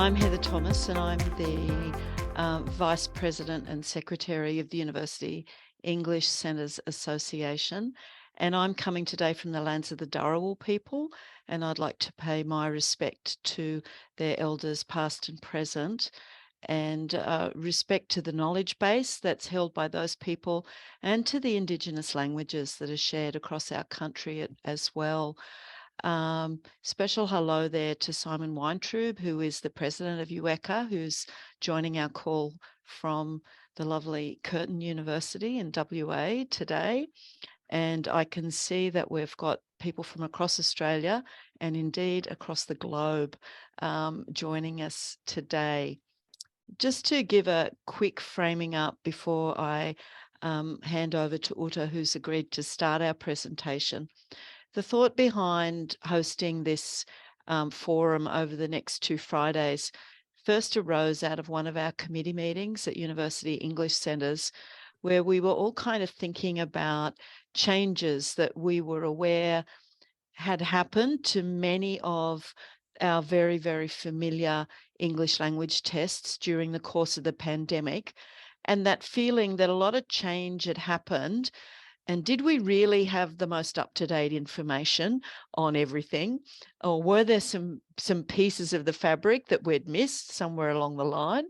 I'm Heather Thomas, and I'm the Vice President and Secretary of the University English Centres Association. And I'm coming today from the lands of the Dharawal people, and I'd like to pay my respect to their elders past and present, and respect to the knowledge base that's held by those people, and to the Indigenous languages that are shared across our country as well. Special hello there to Simon Weintraub, who is the president of Ueca, who's joining our call from the lovely Curtin University in WA today. And I can see that we've got people from across Australia and indeed across the globe joining us today. Just to give a quick framing up before I hand over to Uta, who's agreed to start our presentation. The thought behind hosting this forum over the next 2 Fridays first arose out of one of our committee meetings at University English Centres, where we were all kind of thinking about changes that we were aware had happened to many of our very, very familiar English language tests during the course of the pandemic, and that feeling that a lot of change had happened. And did we really have the most up-to-date information on everything? Or were there some pieces of the fabric that we'd missed somewhere along the line?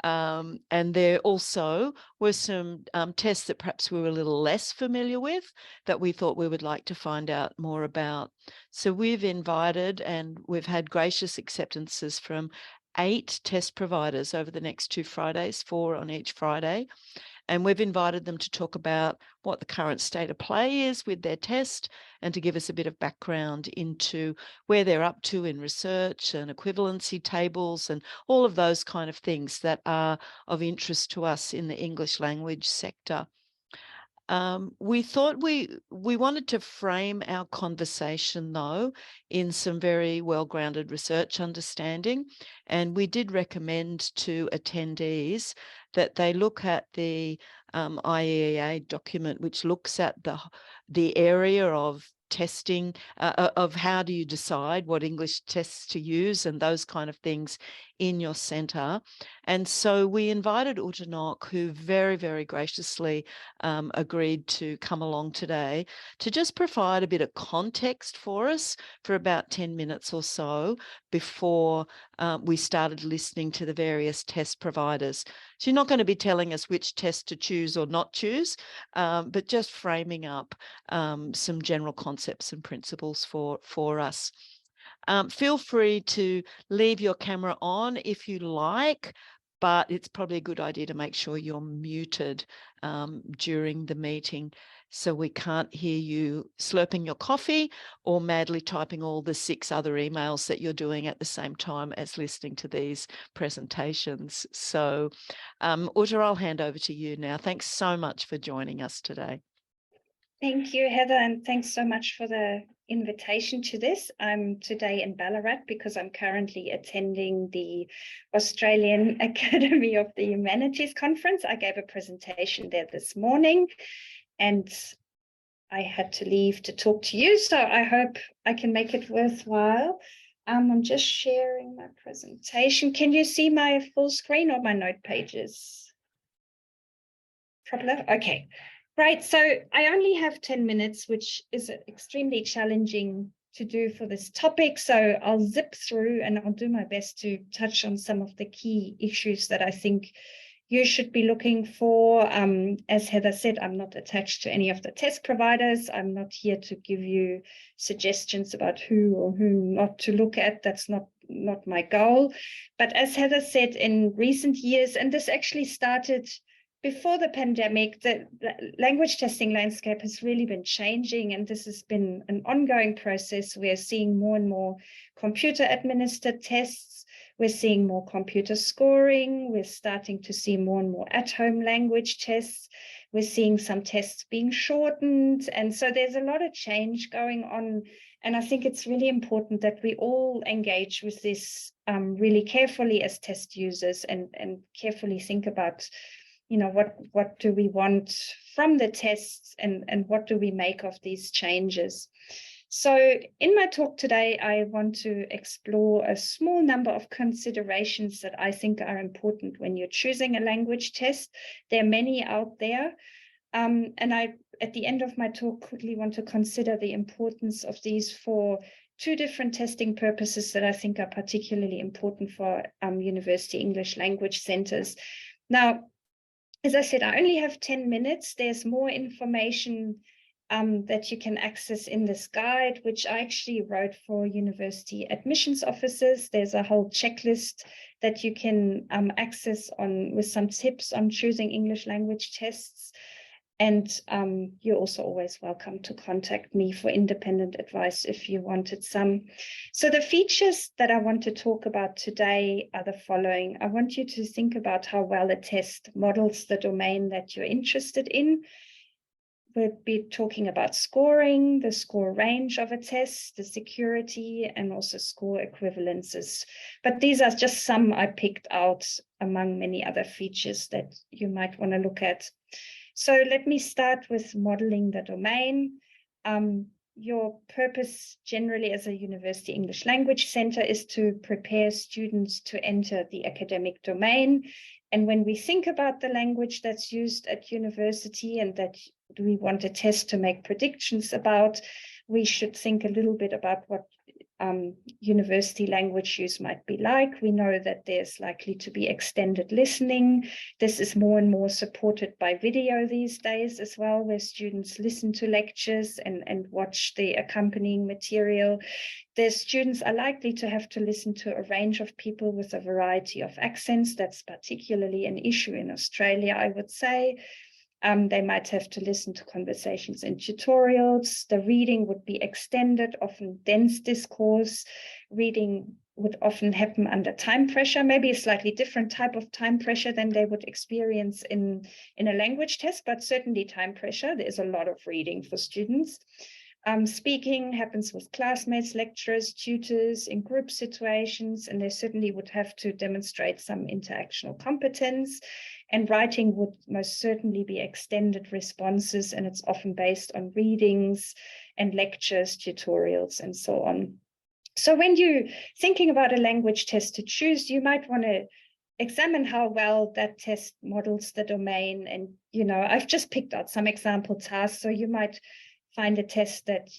And there also were some tests that perhaps we were a little less familiar with that we thought we would like to find out more about. So we've invited, and we've had gracious acceptances from 8 test providers over the next 2 Fridays, 4 on each Friday. And we've invited them to talk about what the current state of play is with their test, and to give us a bit of background into where they're up to in research and equivalency tables and all of those kind of things that are of interest to us in the English language sector. We thought we wanted to frame our conversation, though, in some very well-grounded research understanding, and we did recommend to attendees that they look at the IEA document, which looks at the area of testing, of how do you decide what English tests to use and those kind of things in your centre. And so we invited Uta Nock, who very, very graciously agreed to come along today to just provide a bit of context for us for about 10 minutes or so before we started listening to the various test providers. So you're not going to be telling us which test to choose or not choose, but just framing up some general concepts and principles for us. Feel free to leave your camera on if you like, but it's probably a good idea to make sure you're muted during the meeting, so we can't hear you slurping your coffee or madly typing all the 6 other emails that you're doing at the same time as listening to these presentations. So Uta, I'll hand over to you now. Thanks so much for joining us today. Thank you, Heather, and thanks so much for the invitation to this. I'm today in Ballarat because I'm currently attending the Australian Academy of the Humanities Conference. I gave a presentation there this morning, and I had to leave to talk to you, so I hope I can make it worthwhile. I'm just sharing my presentation. Can you see my full screen or my note pages? Problem? Okay. Right, so I only have 10 minutes, which is extremely challenging to do for this topic. So I'll zip through and I'll do my best to touch on some of the key issues that I think you should be looking for. As Heather said, I'm not attached to any of the test providers. I'm not here to give you suggestions about who or who not to look at. That's not my goal. But as Heather said, in recent years, and this actually started before the pandemic, the language testing landscape has really been changing, and this has been an ongoing process. We're seeing more and more computer-administered tests. We're seeing more computer scoring. We're starting to see more and more at-home language tests. We're seeing some tests being shortened. And so there's a lot of change going on. And I think it's really important that we all engage with this really carefully as test users, and carefully think about, you know, what do we want from the tests, and what do we make of these changes. So in my talk today, I want to explore a small number of considerations that I think are important when you're choosing a language test. There are many out there. And I, at the end of my talk, quickly want to consider the importance of these for two different testing purposes that I think are particularly important for university English language centers. Now, as I said, I only have 10 minutes. There's more information that you can access in this guide, which I actually wrote for university admissions officers. There's a whole checklist that you can access on with some tips on choosing English language tests. And you're also always welcome to contact me for independent advice if you wanted some. So the features that I want to talk about today are the following. I want you to think about how well a test models the domain that you're interested in. We'll be talking about scoring, the score range of a test, the security, and also score equivalences. But these are just some I picked out among many other features that you might want to look at. So let me start with modeling the domain. Your purpose generally as a university English language center is to prepare students to enter the academic domain. And when we think about the language that's used at university and that we want a test to make predictions about, we should think a little bit about what university language use might be like. We know that there's likely to be extended listening. This is more and more supported by video these days as well, where students listen to lectures and watch the accompanying material. The students are likely to have to listen to a range of people with a variety of accents. That's particularly an issue in Australia, I would say. They might have to listen to conversations and tutorials. The reading would be extended, often dense discourse. Reading would often happen under time pressure, maybe a slightly different type of time pressure than they would experience in a language test, but certainly time pressure. There's a lot of reading for students. Speaking happens with classmates, lecturers, tutors, in group situations, and they certainly would have to demonstrate some interactional competence. And writing would most certainly be extended responses, and it's often based on readings and lectures, tutorials, and so on. So when you're thinking about a language test to choose, you might want to examine how well that test models the domain. And, I've just picked out some example tasks, so you might find a test that,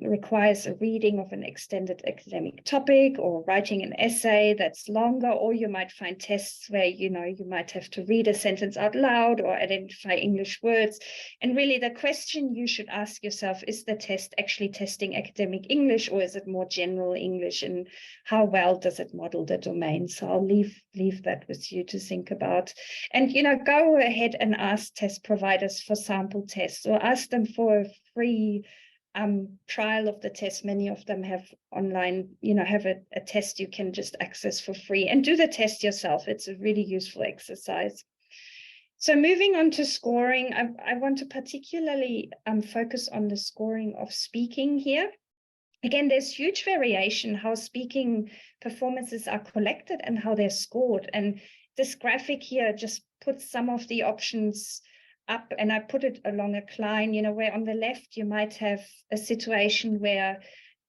requires a reading of an extended academic topic or writing an essay that's longer, or you might find tests where, you might have to read a sentence out loud or identify English words. And really the question you should ask yourself, is the test actually testing academic English, or is it more general English, and how well does it model the domain? So I'll leave that with you to think about. And, go ahead and ask test providers for sample tests, or ask them for a free trial of the test. Many of them have online, have a test you can just access for free, and do the test yourself. It's a really useful exercise. So moving on to scoring, I want to particularly focus on the scoring of speaking here. Again, there's huge variation how speaking performances are collected and how they're scored. And this graphic here just puts some of the options up, and I put it along a line, where on the left you might have a situation where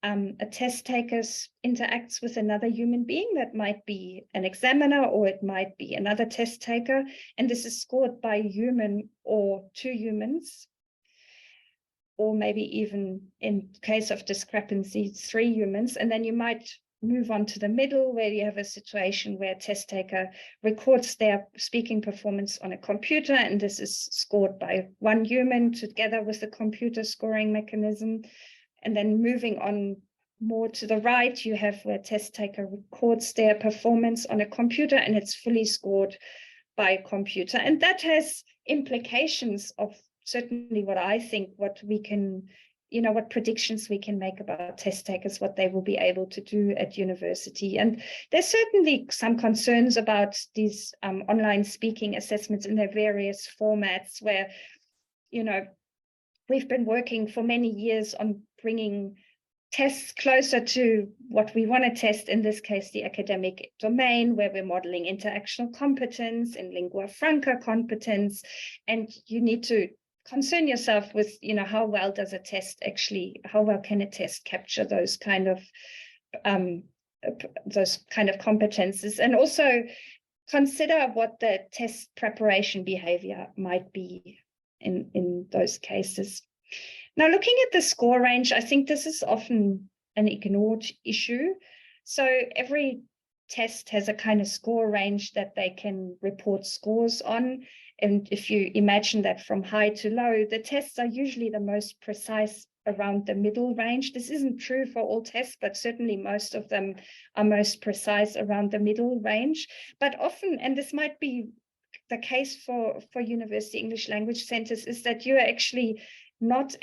a test taker interacts with another human being. That might be an examiner, or it might be another test taker, and this is scored by a human or two humans, or maybe even in case of discrepancy, 3 humans. And then you might move on to the middle, where you have a situation where a test taker records their speaking performance on a computer, and this is scored by 1 human together with the computer scoring mechanism. And then moving on more to the right, you have where test taker records their performance on a computer, and it's fully scored by a computer. And that has implications of certainly what I think, what we can, what predictions we can make about test takers, what they will be able to do at university. And there's certainly some concerns about these online speaking assessments in their various formats, where, we've been working for many years on bringing tests closer to what we want to test, in this case, the academic domain, where we're modeling interactional competence and lingua franca competence. And you need to concern yourself with, how well how well can a test capture um, those kind of competences, and also consider what the test preparation behavior might be in those cases. Now, looking at the score range, I think this is often an ignored issue. So every test has a kind of score range that they can report scores on. And if you imagine that from high to low, the tests are usually the most precise around the middle range. This isn't true for all tests, but certainly most of them are most precise around the middle range. But often, and this might be the case for university English language centers, is that you are actually not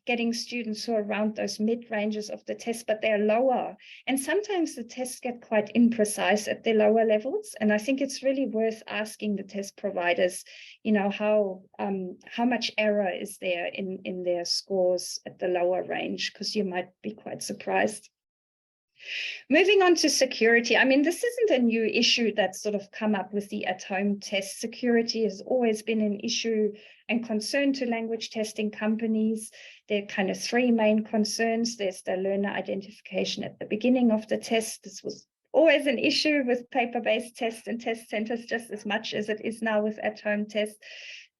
getting students who are around those mid ranges of the test, but they're lower. And sometimes the tests get quite imprecise at the lower levels. And I think it's really worth asking the test providers, how much error is there in their scores at the lower range, because you might be quite surprised. Moving on to security, I mean, this isn't a new issue that's sort of come up with the at-home test. Security has always been an issue and concern to language testing companies. There are kind of three main concerns. There's the learner identification at the beginning of the test. This was always an issue with paper-based tests and test centers, just as much as it is now with at-home tests.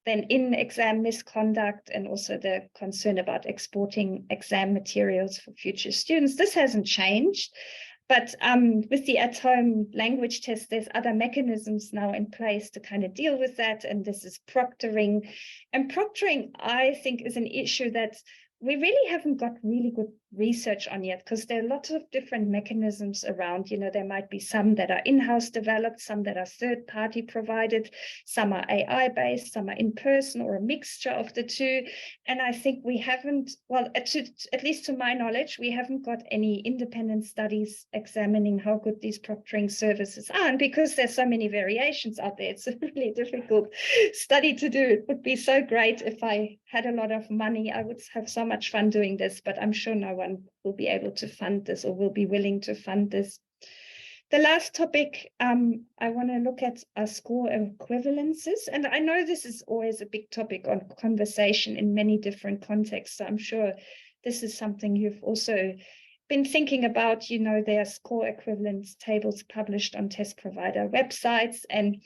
Then in-exam misconduct, and also the concern about exporting exam materials for future students. This hasn't changed, but with the at-home language test, there's other mechanisms now in place to kind of deal with that, and this is proctoring. And proctoring, I think, is an issue that we really haven't got really good research on yet, because there are lots of different mechanisms around. There might be some that are in-house developed, some that are third-party provided, some are AI-based, some are in-person, or a mixture of the two. And I think we haven't, well, at least to my knowledge, we haven't got any independent studies examining how good these proctoring services are. And because there's so many variations out there, it's a really difficult study to do. It would be so great if I had a lot of money. I would have so much fun doing this, but I'm sure no one will be able to fund this or will be willing to fund this. The last topic I want to look at are score equivalences. And I know this is always a big topic on conversation in many different contexts. So I'm sure this is something you've also been thinking about. There are score equivalence tables published on test provider websites, and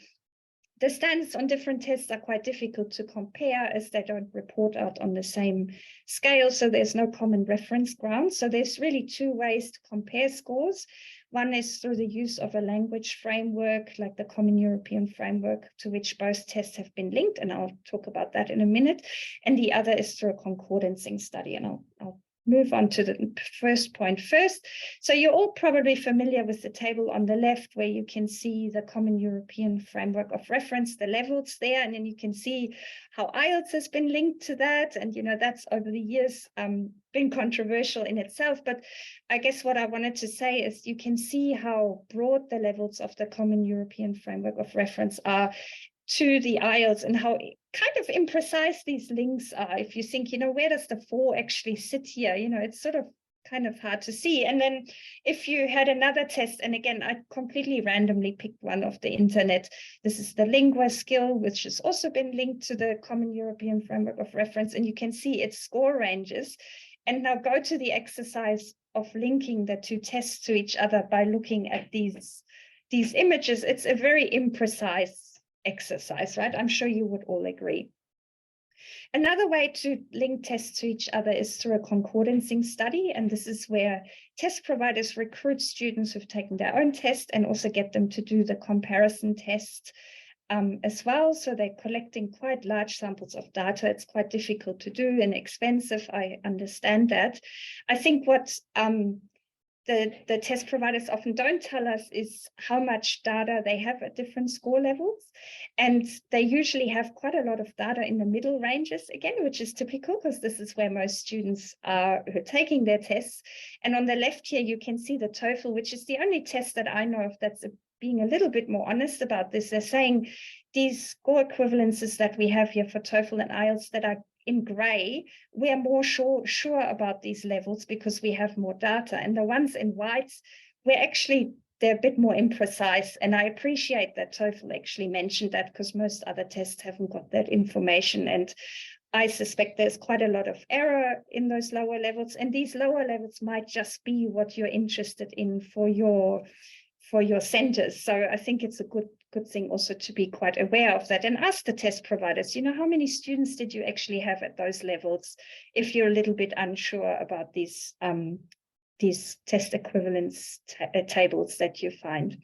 the standards on different tests are quite difficult to compare, as they don't report out on the same scale, so there's no common reference ground. So there's really two ways to compare scores. One is through the use of a language framework, like the Common European Framework, to which both tests have been linked, and I'll talk about that in a minute. And the other is through a concordancing study, and I'll move on to the first point first. So you're all probably familiar with the table on the left, where you can see the Common European Framework of Reference, the levels there, and then you can see how IELTS has been linked to that. And that's over the years been controversial in itself. But I guess what I wanted to say is you can see how broad the levels of the Common European Framework of Reference are to the IELTS, and how kind of imprecise these links are. If you think, where does the 4 actually sit here? It's sort of kind of hard to see. And then if you had another test, and again, I completely randomly picked one off the internet. This is the Lingua skill, which has also been linked to the Common European Framework of Reference, and you can see its score ranges. And now go to the exercise of linking the two tests to each other by looking at these images. It's a very imprecise exercise, right? I'm sure you would all agree. Another way to link tests to each other is through a concordancing study, and this is where test providers recruit students who've taken their own test and also get them to do the comparison test as well. So they're collecting quite large samples of data. It's quite difficult to do and expensive. I understand that. I think what the test providers often don't tell us is how much data they have at different score levels. And they usually have quite a lot of data in the middle ranges, again, which is typical, because this is where most students are who are taking their tests. And on the left here, you can see the TOEFL, which is the only test that I know of that's being a little bit more honest about this. They're saying these score equivalences that we have here for TOEFL and IELTS that are in gray, we are more sure about these levels because we have more data. And the ones in white, they're a bit more imprecise. And I appreciate that TOEFL actually mentioned that, because most other tests haven't got that information. And I suspect there's quite a lot of error in those lower levels, and these lower levels might just be what you're interested in for your centers. So I think it's a good thing also to be quite aware of that and ask the test providers, how many students did you actually have at those levels if you're a little bit unsure about these test equivalence tables that you find.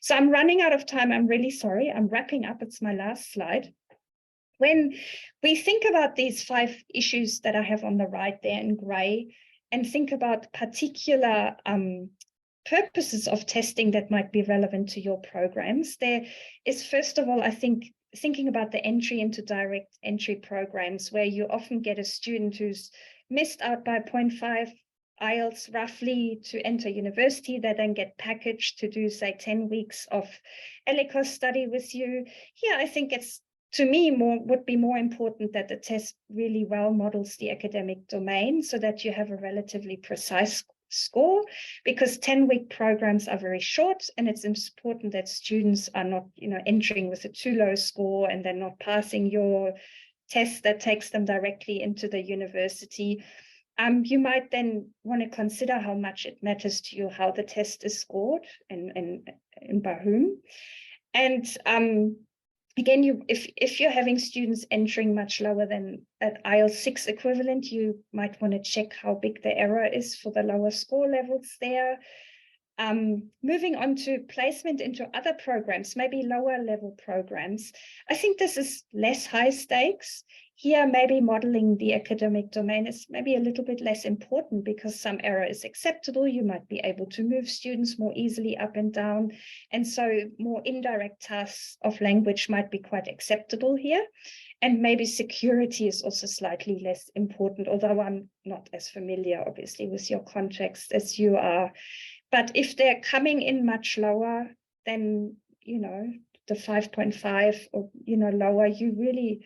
So I'm running out of time. I'm really sorry. I'm wrapping up. It's my last slide. When we think about these 5 issues that I have on the right there in gray, and think about particular purposes of testing that might be relevant to your programs, there is, first of all, I think, thinking about the entry into direct entry programs, where you often get a student who's missed out by 0.5 IELTS roughly to enter university. They then get packaged to do, say, 10 weeks of ELICOS study with you. Here, I think it's, to me, would be more important that the test really well models the academic domain so that you have a relatively precise score, because 10-week programs are very short, and it's important that students are not entering with a too low score and then not passing your test that takes them directly into the university. You might then want to consider how much it matters to you how the test is scored and by whom. And again, if you're having students entering much lower than at IELTS 6 equivalent, you might want to check how big the error is for the lower score levels there. Moving on to placement into other programs, maybe lower level programs. I think this is less high stakes. Here, maybe modeling the academic domain is maybe a little bit less important, because some error is acceptable. You might be able to move students more easily up and down. And so more indirect tasks of language might be quite acceptable here. And maybe security is also slightly less important, although I'm not as familiar, obviously, with your context as you are. But if they're coming in much lower than, the 5.5 or, lower, you really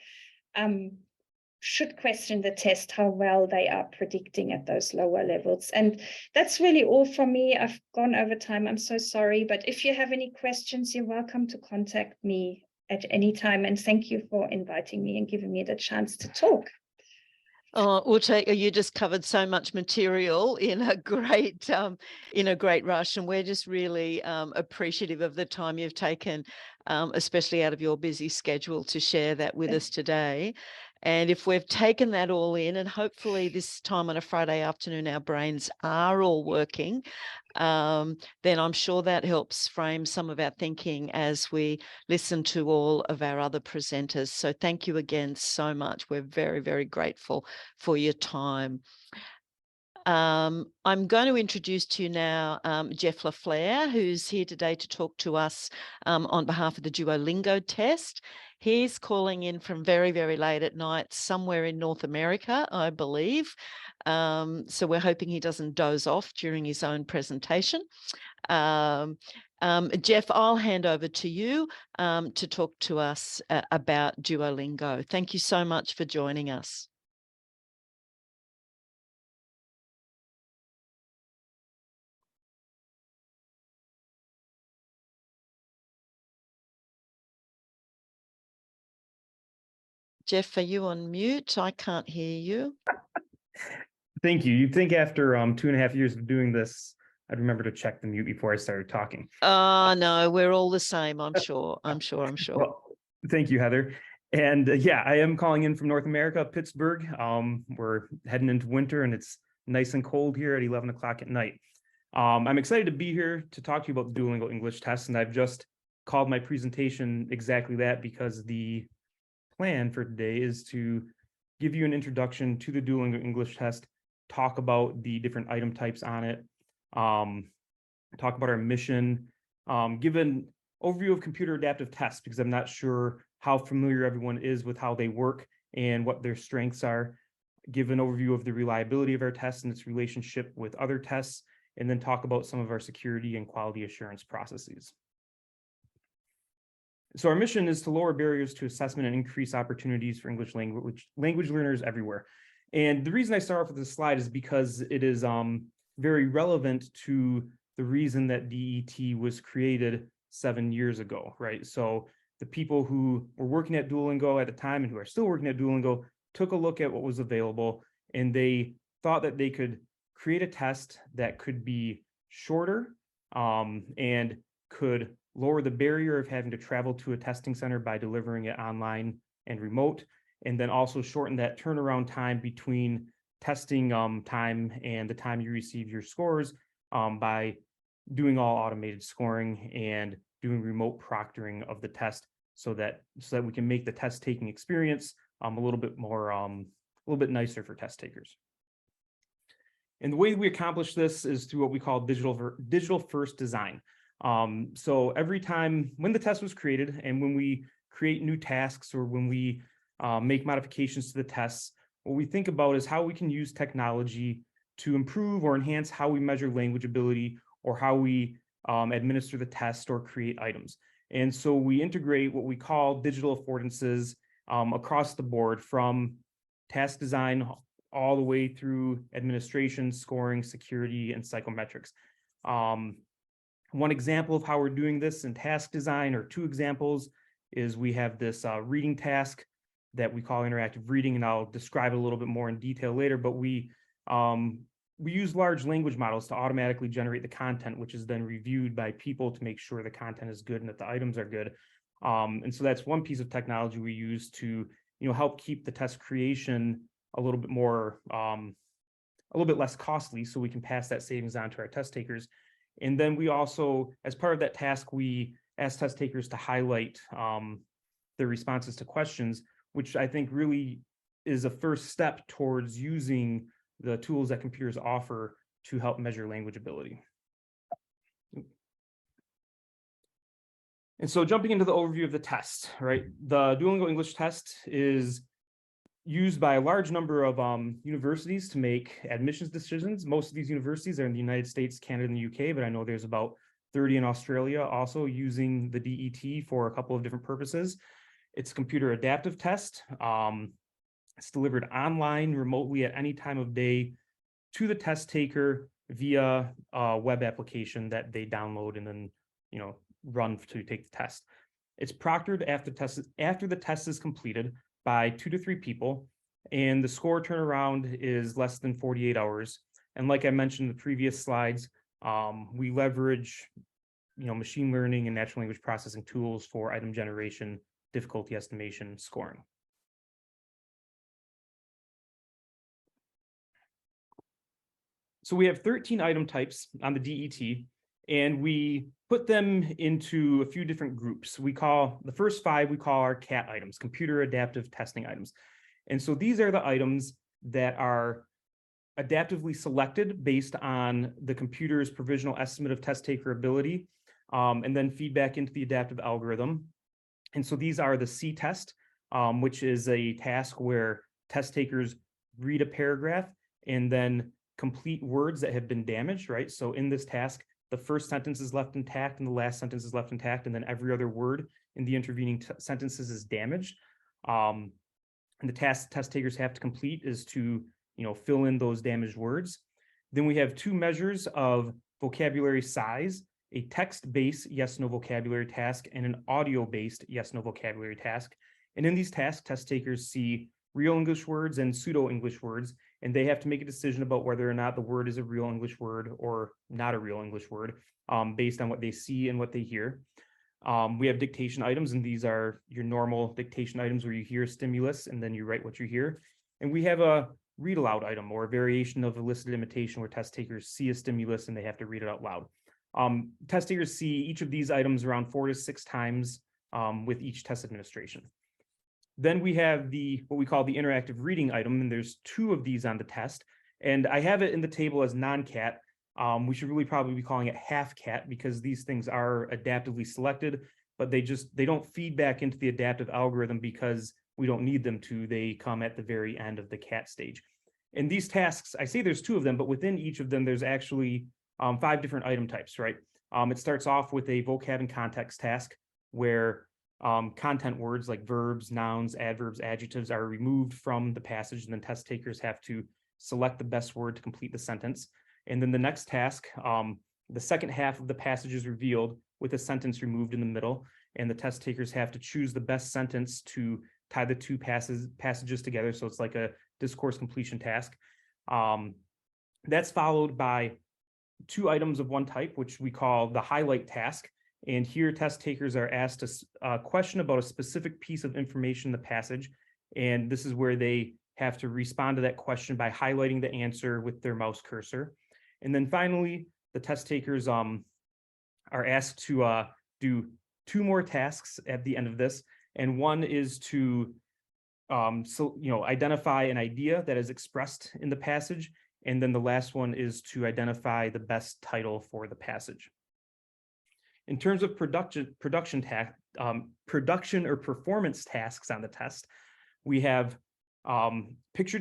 should question the test, how well they are predicting at those lower levels. And that's really all from me. I've gone over time. I'm so sorry. But if you have any questions, you're welcome to contact me at any time. And thank you for inviting me and giving me the chance to talk. Oh, Ueca, you just covered so much material in a great rush, and we're just really appreciative of the time you've taken, especially out of your busy schedule, to share that with us today. And if we've taken that all in, and hopefully this time on a Friday afternoon our brains are all working, then I'm sure that helps frame some of our thinking as we listen to all of our other presenters. So thank you again so much. We're very, very grateful for your time. I'm going to introduce to you now Jeff LaFleur, who's here today to talk to us on behalf of the Duolingo test. He's calling in from very, very late at night, somewhere in North America, I believe. So we're hoping he doesn't doze off during his own presentation. Jeff, I'll hand over to you to talk to us about Duolingo. Thank you so much for joining us. Jeff, are you on mute? I can't hear you. Thank you. You'd think after 2.5 years of doing this, I'd remember to check the mute before I started talking. No, we're all the same, I'm sure. Well, thank you, Heather. And yeah, I am calling in from North America, Pittsburgh. We're heading into winter and it's nice and cold here at 11 o'clock at night. I'm excited to be here to talk to you about the Duolingo English test. And I've just called my presentation exactly that, because the plan for today is to give you an introduction to the Duolingo English test, talk about the different item types on it, talk about our mission, give an overview of computer adaptive tests, because I'm not sure how familiar everyone is with how they work and what their strengths are, give an overview of the reliability of our tests and its relationship with other tests, and then talk about some of our security and quality assurance processes. So our mission is to lower barriers to assessment and increase opportunities for English language learners everywhere. And the reason I start off with this slide is because it is very relevant to the reason that DET was created 7 years ago, right? So the people who were working at Duolingo at the time and who are still working at Duolingo took a look at what was available, and they thought that they could create a test that could be shorter and could lower the barrier of having to travel to a testing center by delivering it online and remote, and then also shorten that turnaround time between testing time and the time you receive your scores by doing all automated scoring and doing remote proctoring of the test so that we can make the test taking experience a little bit more a little bit nicer for test takers. And the way we accomplish this is through what we call digital first design. So every time when the test was created and when we create new tasks or when we make modifications to the tests, what we think about is how we can use technology to improve or enhance how we measure language ability or how we administer the test or create items. And so we integrate what we call digital affordances across the board, from task design all the way through administration, scoring, security, and psychometrics. One example of how we're doing this in task design, or two examples, is we have this reading task that we call interactive reading, and I'll describe it a little bit more in detail later, but we use large language models to automatically generate the content, which is then reviewed by people to make sure the content is good and that the items are good. And so that's one piece of technology we use to, help keep the test creation a little bit more, a little bit less costly, so we can pass that savings on to our test takers. And then we also, as part of that task, we ask test takers to highlight their responses to questions, which I think really is a first step towards using the tools that computers offer to help measure language ability. And so jumping into the overview of the test, right? The Duolingo English test is used by a large number of universities to make admissions decisions. Most of these universities are in the United States, Canada, and the UK, but I know there's about 30 in Australia also using the DET for a couple of different purposes. It's a computer adaptive test. It's delivered online, remotely at any time of day to the test taker via a web application that they download and then, run to take the test. It's proctored after the test is completed by 2 to 3 people, and the score turnaround is less than 48 hours. And like I mentioned in the previous slides, we leverage, machine learning and natural language processing tools for item generation, difficulty estimation, scoring. So we have 13 item types on the DET, and we put them into a few different groups. We call the first 5, we call our CAT items, computer adaptive testing items. And so these are the items that are adaptively selected based on the computer's provisional estimate of test taker ability, and then feedback into the adaptive algorithm. And so these are the C test, which is a task where test takers read a paragraph and then complete words that have been damaged, right? So in this task, the first sentence is left intact and the last sentence is left intact, and then every other word in the intervening sentences is damaged. And the task test takers have to complete is to, fill in those damaged words. Then we have 2 measures of vocabulary size, a text-based yes/no vocabulary task and an audio-based yes/no vocabulary task. And in these tasks, test takers see real English words and pseudo-English words, and they have to make a decision about whether or not the word is a real English word or not a real English word, based on what they see and what they hear. We have dictation items, and these are your normal dictation items where you hear a stimulus and then you write what you hear. And we have a read aloud item, or a variation of elicited imitation, where test takers see a stimulus and they have to read it out loud. Test takers see each of these items around 4 to 6 times with each test administration. Then we have what we call the interactive reading item, and there's 2 of these on the test. And I have it in the table as non-CAT. We should really probably be calling it half CAT, because these things are adaptively selected, but they don't feed back into the adaptive algorithm because we don't need them to. They come at the very end of the CAT stage. And these tasks, I say there's 2 of them, but within each of them, there's actually 5 different item types, right? It starts off with a vocab and context task where content words like verbs, nouns, adverbs, adjectives are removed from the passage, and then test takers have to select the best word to complete the sentence. And then the next task, the second half of the passage is revealed with a sentence removed in the middle, and the test takers have to choose the best sentence to tie the two passages together. So it's like a discourse completion task. That's followed by 2 items of one type, which we call the highlight task. And here test takers are asked a question about a specific piece of information in the passage. And this is where they have to respond to that question by highlighting the answer with their mouse cursor. And then finally, the test takers are asked to do 2 more tasks at the end of this. And one is to identify an idea that is expressed in the passage. And then the last one is to identify the best title for the passage. In terms of production or performance tasks on the test, we have picture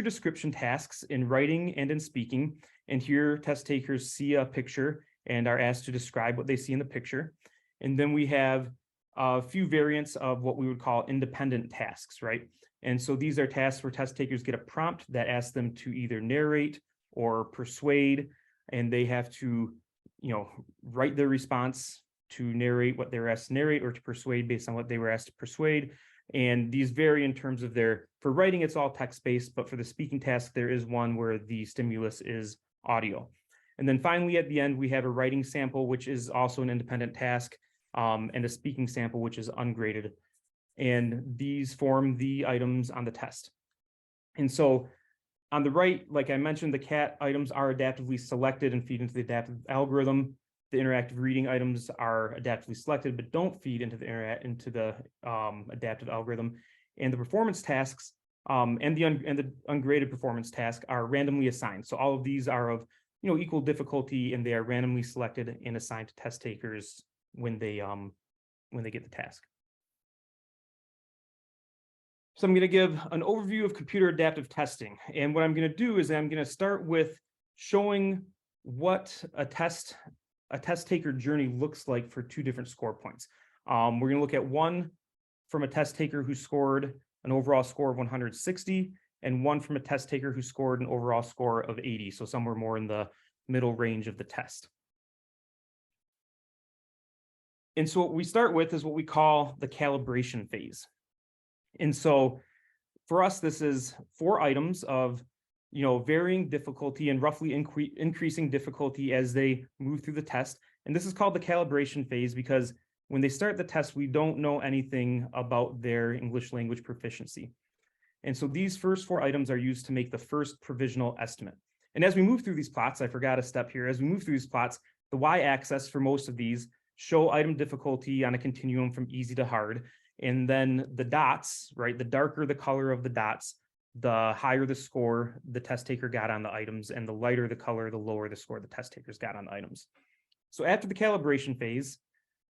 description tasks in writing and in speaking. And here test takers see a picture and are asked to describe what they see in the picture. And then we have a few variants of what we would call independent tasks, right? And so these are tasks where test takers get a prompt that asks them to either narrate or persuade, and they have to, write their response to narrate what they were asked to narrate or to persuade based on what they were asked to persuade. And these vary in terms of for writing, it's all text-based, but for the speaking task, there is one where the stimulus is audio. And then finally, at the end, we have a writing sample, which is also an independent task, and a speaking sample, which is ungraded. And these form the items on the test. And so on the right, like I mentioned, the CAT items are adaptively selected and feed into the adaptive algorithm. The interactive reading items are adaptively selected, but don't feed into the adaptive algorithm. And the performance tasks and the ungraded performance task are randomly assigned. So all of these are of equal difficulty, and they are randomly selected and assigned to test takers when they get the task. So I'm going to give an overview of computer adaptive testing. And what I'm going to do is I'm going to start with showing what a test taker journey looks like for 2 different score points. We're going to look at one from a test taker who scored an overall score of 160, and one from a test taker who scored an overall score of 80. So somewhere more in the middle range of the test. And so what we start with is what we call the calibration phase. And so for us, this is 4 items of, varying difficulty and roughly increasing difficulty as they move through the test. And this is called the calibration phase because when they start the test, we don't know anything about their English language proficiency. And so these first 4 items are used to make the first provisional estimate. And as we move through these plots, I forgot a step here. As we move through these plots, the y-axis for most of these show item difficulty on a continuum from easy to hard. And then the dots, right, the darker the color of the dots, the higher the score the test taker got on the items, and the lighter the color, the lower the score the test takers got on the items. So after the calibration phase,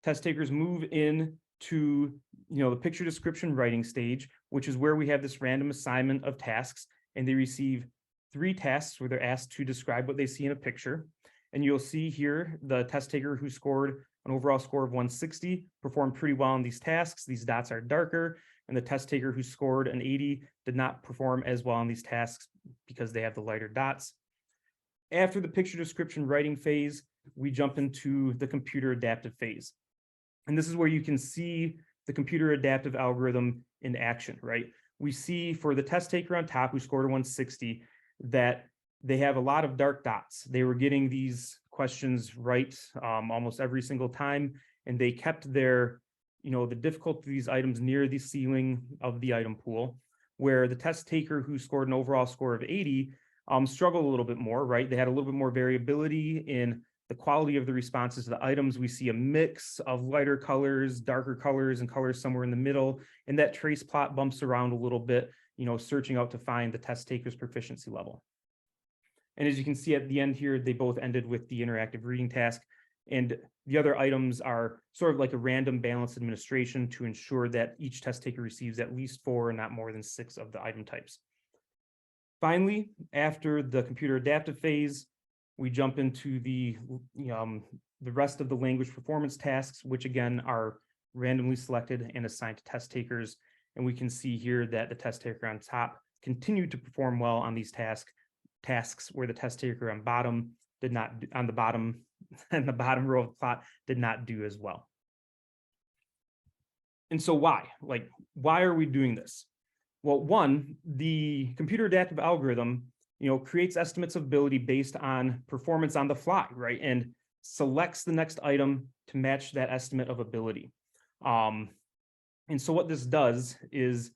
test takers move in to the picture description writing stage, which is where we have this random assignment of tasks, and they receive 3 tasks where they're asked to describe what they see in a picture. And you'll see here the test taker who scored an overall score of 160 performed pretty well on these tasks. These dots are darker, and the test taker who scored an 80 did not perform as well on these tasks because they have the lighter dots. After the picture description writing phase, we jump into the computer adaptive phase. And this is where you can see the computer adaptive algorithm in action, right? We see for the test taker on top who scored a 160 that they have a lot of dark dots. They were getting these questions right almost every single time, and they kept their, the difficulty of these items near the ceiling of the item pool, where the test taker who scored an overall score of 80 struggled a little bit more, right? They had a little bit more variability in the quality of the responses to the items. We see a mix of lighter colors, darker colors, and colors somewhere in the middle, and that trace plot bumps around a little bit, searching out to find the test taker's proficiency level. And as you can see at the end here, they both ended with the interactive reading task. And the other items are sort of like a random balanced administration to ensure that each test taker receives at least 4 and not more than 6 of the item types. Finally, after the computer adaptive phase, we jump into the rest of the language performance tasks, which again are randomly selected and assigned to test takers. And we can see here that the test taker on top continued to perform well on these tasks where the test taker on bottom did not, on the bottom and the bottom row of the plot did not do as well. And so why are we doing this? Well, one, the computer adaptive algorithm, creates estimates of ability based on performance on the fly, right? And selects the next item to match that estimate of ability. And so what this does is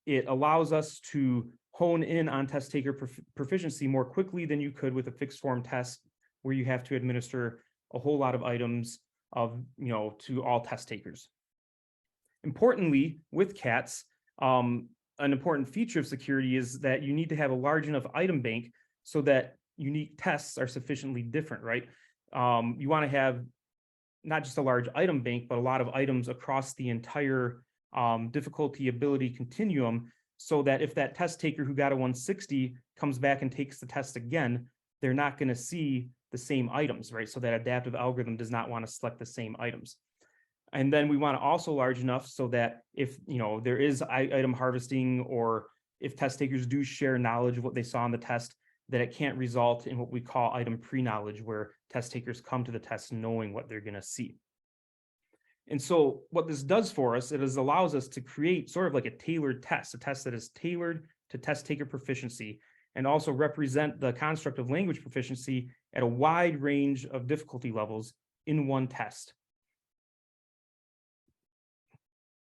it allows us to hone in on test taker proficiency more quickly than you could with a fixed form test where you have to administer a whole lot of items to all test takers. Importantly, with CATs, an important feature of security is that you need to have a large enough item bank so that unique tests are sufficiently different, right? You want to have not just a large item bank, but a lot of items across the entire difficulty ability continuum, so that if that test taker who got a 160 comes back and takes the test again, they're not going to see the same items, right? So that adaptive algorithm does not want to select the same items. And then we want to also large enough so that if there is item harvesting, or if test takers do share knowledge of what they saw in the test, that it can't result in what we call item pre-knowledge, where test takers come to the test knowing what they're going to see. And so what this does for us, allows us to create sort of like a tailored test, a test that is tailored to test taker proficiency, and also represent the construct of language proficiency at a wide range of difficulty levels in one test.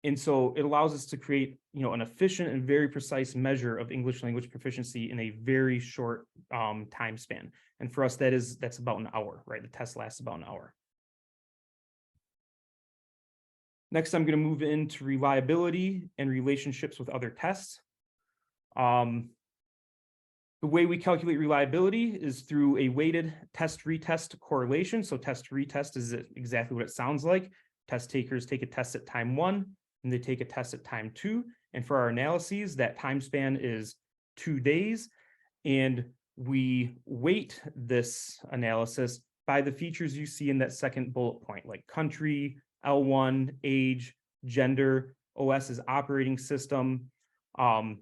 And so it allows us to create, an efficient and very precise measure of English language proficiency in a very short time span. And for us, that's about an hour, right? The test lasts about an hour. Next, I'm going to move into reliability and relationships with other tests. The way we calculate reliability is through a weighted test-retest correlation. So test-retest is exactly what it sounds like. Test takers take a test at time 1, and they take a test at time 2. And for our analyses, that time span is 2 days. And we weight this analysis by the features you see in that second bullet point, like country, L1, age, gender, OS's operating system. And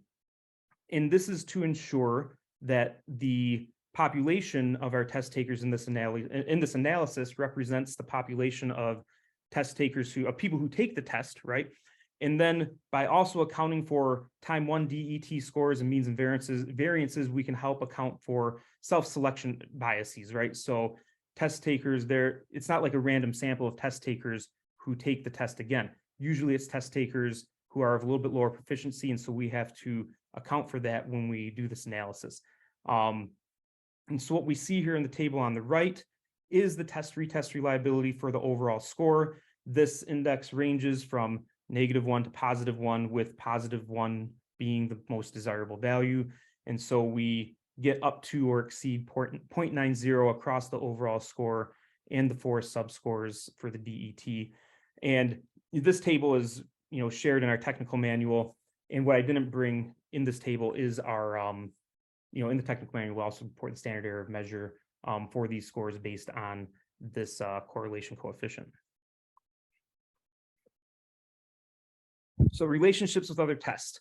this is to ensure that the population of our test takers in this analysis represents the population of test takers of people who take the test, right? And then by also accounting for time 1 DET scores and means and variances, we can help account for self-selection biases, right? So test takers, it's not like a random sample of test takers who take the test again. Usually it's test takers who are of a little bit lower proficiency, and so we have to account for that when we do this analysis. And so what we see here in the table on the right is the test-retest reliability for the overall score. This index ranges from -1 to +1, with +1 being the most desirable value. And so we get up to or exceed 0.90 across the overall score and the 4 subscores for the DET. And this table is shared in our technical manual. And what I didn't bring in this table is our, in the technical manual, we'll also report the standard error of measure for these scores based on this correlation coefficient. So relationships with other tests.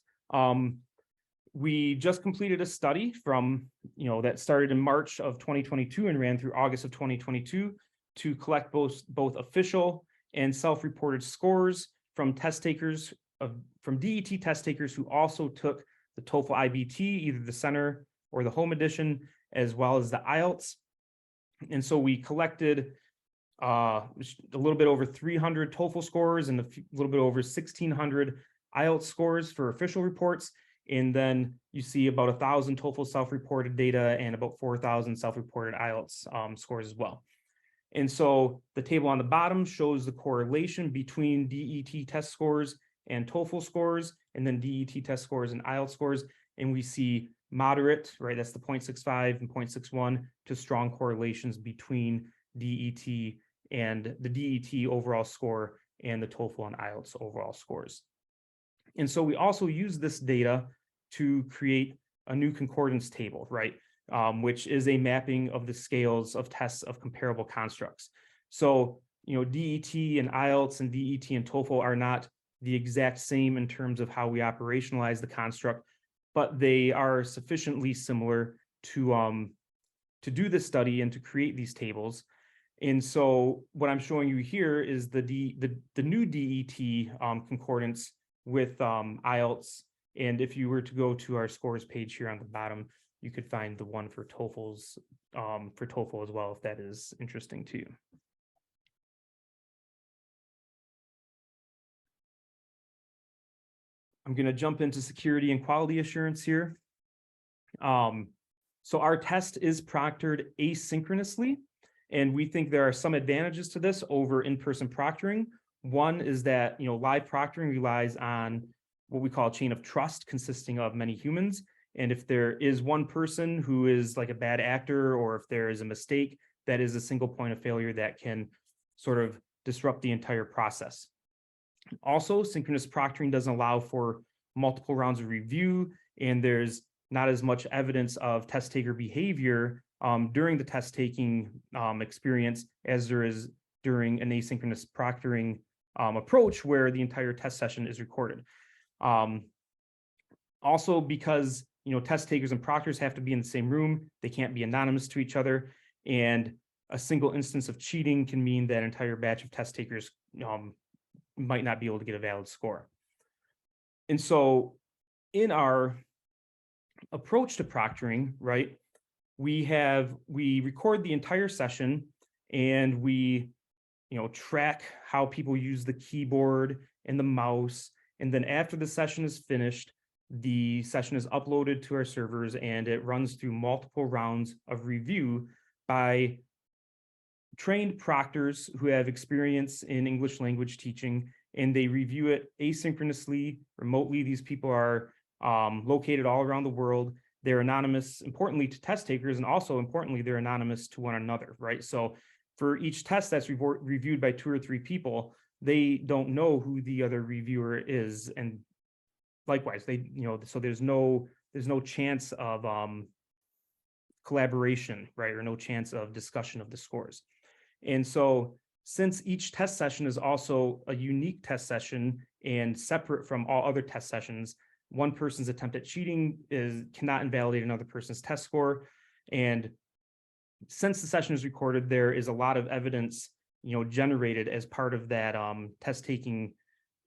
We just completed a study from, that started in March of 2022 and ran through August of 2022 to collect both official and self-reported scores from test takers, from DET test takers who also took the TOEFL IBT, either the center or the home edition, as well as the IELTS. And so we collected a little bit over 300 TOEFL scores and a little bit over 1,600 IELTS scores for official reports. And then you see about 1,000 TOEFL self-reported data and about 4,000 self-reported IELTS scores as well. And so the table on the bottom shows the correlation between DET test scores and TOEFL scores, and then DET test scores and IELTS scores. And we see moderate, right, that's the 0.65 and 0.61, to strong correlations between DET and the DET overall score and the TOEFL and IELTS overall scores. And so we also use this data to create a new concordance table, right? Which is a mapping of the scales of tests of comparable constructs. So, DET and IELTS and DET and TOEFL are not the exact same in terms of how we operationalize the construct, but they are sufficiently similar to do this study and to create these tables. And so what I'm showing you here is the new DET concordance with IELTS. And if you were to go to our scores page here on the bottom, you could find the one for TOEFL's for TOEFL as well, if that is interesting to you. I'm going to jump into security and quality assurance here. So our test is proctored asynchronously, and we think there are some advantages to this over in-person proctoring. One is that, live proctoring relies on what we call a chain of trust consisting of many humans. And if there is one person who is like a bad actor, or if there is a mistake, that is a single point of failure that can sort of disrupt the entire process. Also, synchronous proctoring doesn't allow for multiple rounds of review, and there's not as much evidence of test taker behavior during the test taking experience as there is during an asynchronous proctoring approach where the entire test session is recorded. Also, because test takers and proctors have to be in the same room, they can't be anonymous to each other, and a single instance of cheating can mean that an entire batch of test takers might not be able to get a valid score. And so in our approach to proctoring, right, we record the entire session, and we track how people use the keyboard and the mouse. And then after the session is finished, the session is uploaded to our servers, and it runs through multiple rounds of review by trained proctors who have experience in English language teaching, and they review it asynchronously, remotely. These people are located all around the world. They're anonymous, importantly, to test takers, and also importantly, they're anonymous to one another, right? So for each test that's reviewed by 2 or 3 people, they don't know who the other reviewer is, and likewise, so there's no chance of collaboration, right, or no chance of discussion of the scores. And so since each test session is also a unique test session and separate from all other test sessions, one person's attempt at cheating cannot invalidate another person's test score. And since the session is recorded, there is a lot of evidence, generated as part of that test taking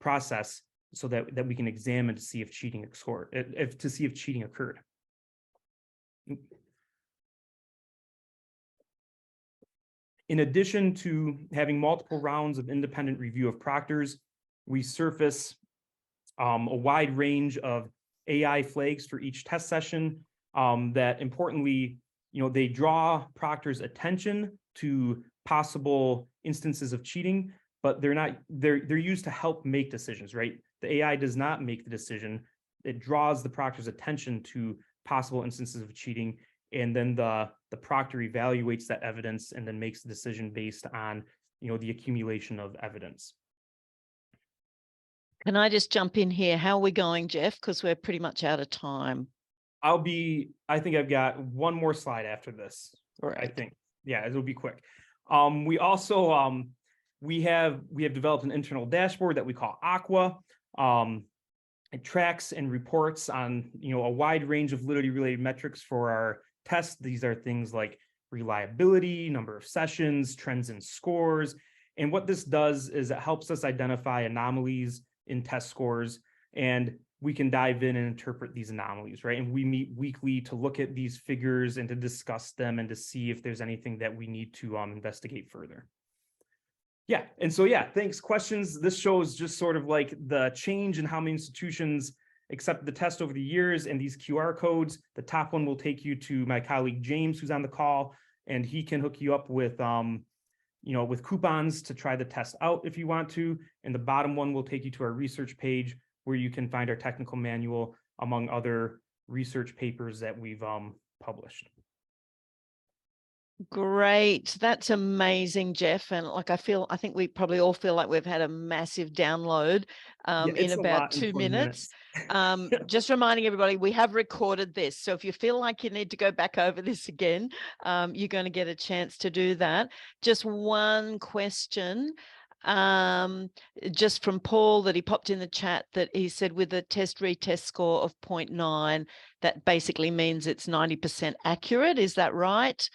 process, so that we can examine to see if cheating occurred. In addition to having multiple rounds of independent review of proctors, we surface a wide range of AI flags for each test session that importantly, they draw proctors' attention to possible instances of cheating, but they're used to help make decisions, right? The AI does not make the decision. It draws the proctor's attention to possible instances of cheating, and then the proctor evaluates that evidence and then makes the decision based on the accumulation of evidence. Can I just jump in here? How are we going, Jeff? Because we're pretty much out of time. I think I've got one more slide after this. Right. I think, yeah, it'll be quick. We also we have developed an internal dashboard that we call Aqua. It tracks and reports on a wide range of validity-related metrics for our tests. These are things like reliability, number of sessions, trends in scores. And what this does is it helps us identify anomalies in test scores, and we can dive in and interpret these anomalies, right? And we meet weekly to look at these figures and to discuss them and to see if there's anything that we need to investigate further. Yeah, and so yeah, thanks. Questions? This shows just sort of like the change in how many institutions accepted the test over the years, and these QR codes. The top one will take you to my colleague James, who's on the call, and he can hook you up with with coupons to try the test out if you want to. And the bottom one will take you to our research page, where you can find our technical manual among other research papers that we've published. Great. That's amazing, Jeff. And like, I think we probably all feel like we've had a massive download in about 2 minutes. Just reminding everybody, we have recorded this. So if you feel like you need to go back over this again, you're going to get a chance to do that. Just one question. Just from Paul, that he popped in the chat, that he said with a test retest score of 0.9, that basically means it's 90% accurate. Is that right?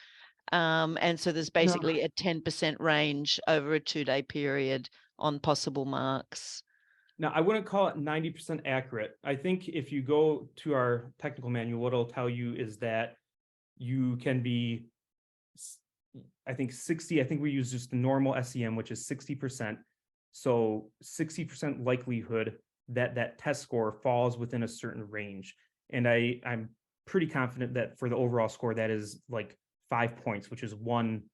And so there's No. basically a 10% range over a 2-day period on possible marks. Now, I wouldn't call it 90% accurate. I think if you go to our technical manual, what it'll tell you is that you can be, I think 60, I think we use just the normal SEM, which is 60%. So 60% likelihood that that test score falls within a certain range. And I'm pretty confident that for the overall score, that is like 5 points, which is one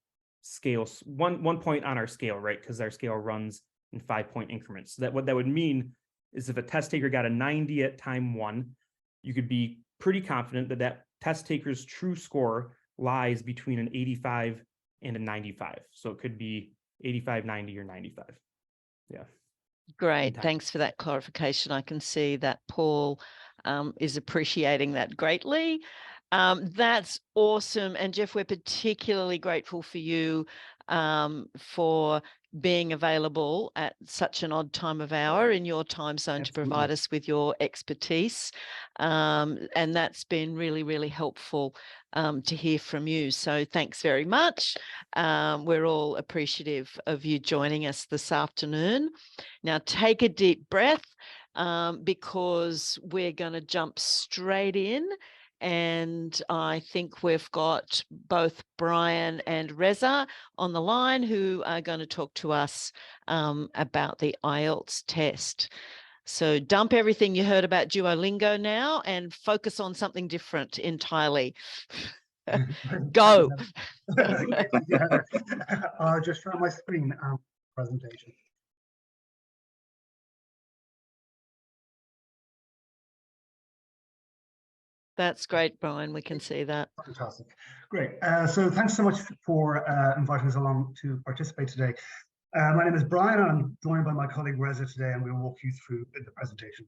point on our scale, right? Because our scale runs in 5-point increments. So that what that would mean is if a test taker got a 90 at time 1, you could be pretty confident that that test taker's true score lies between an 85 and a 95. So it could be 85, 90, or 95. Yeah. Great. Thanks for that clarification. I can see that Paul is appreciating that greatly. That's awesome. And Jeff, we're particularly grateful for you for being available at such an odd time of hour in your time zone to provide us with your expertise. And that's been really, really helpful to hear from you. So thanks very much. We're all appreciative of you joining us this afternoon. Now take a deep breath because we're going to jump straight in. And I think we've got both Brian and Reza on the line who are going to talk to us about the IELTS test. So dump everything you heard about Duolingo now and focus on something different entirely. Go. I'll just share my screen presentation. That's great, Brian. We can see that. Fantastic. Great. So thanks so much for inviting us along to participate today. My name is Brian, and I'm joined by my colleague Reza today, and we'll walk you through the presentation.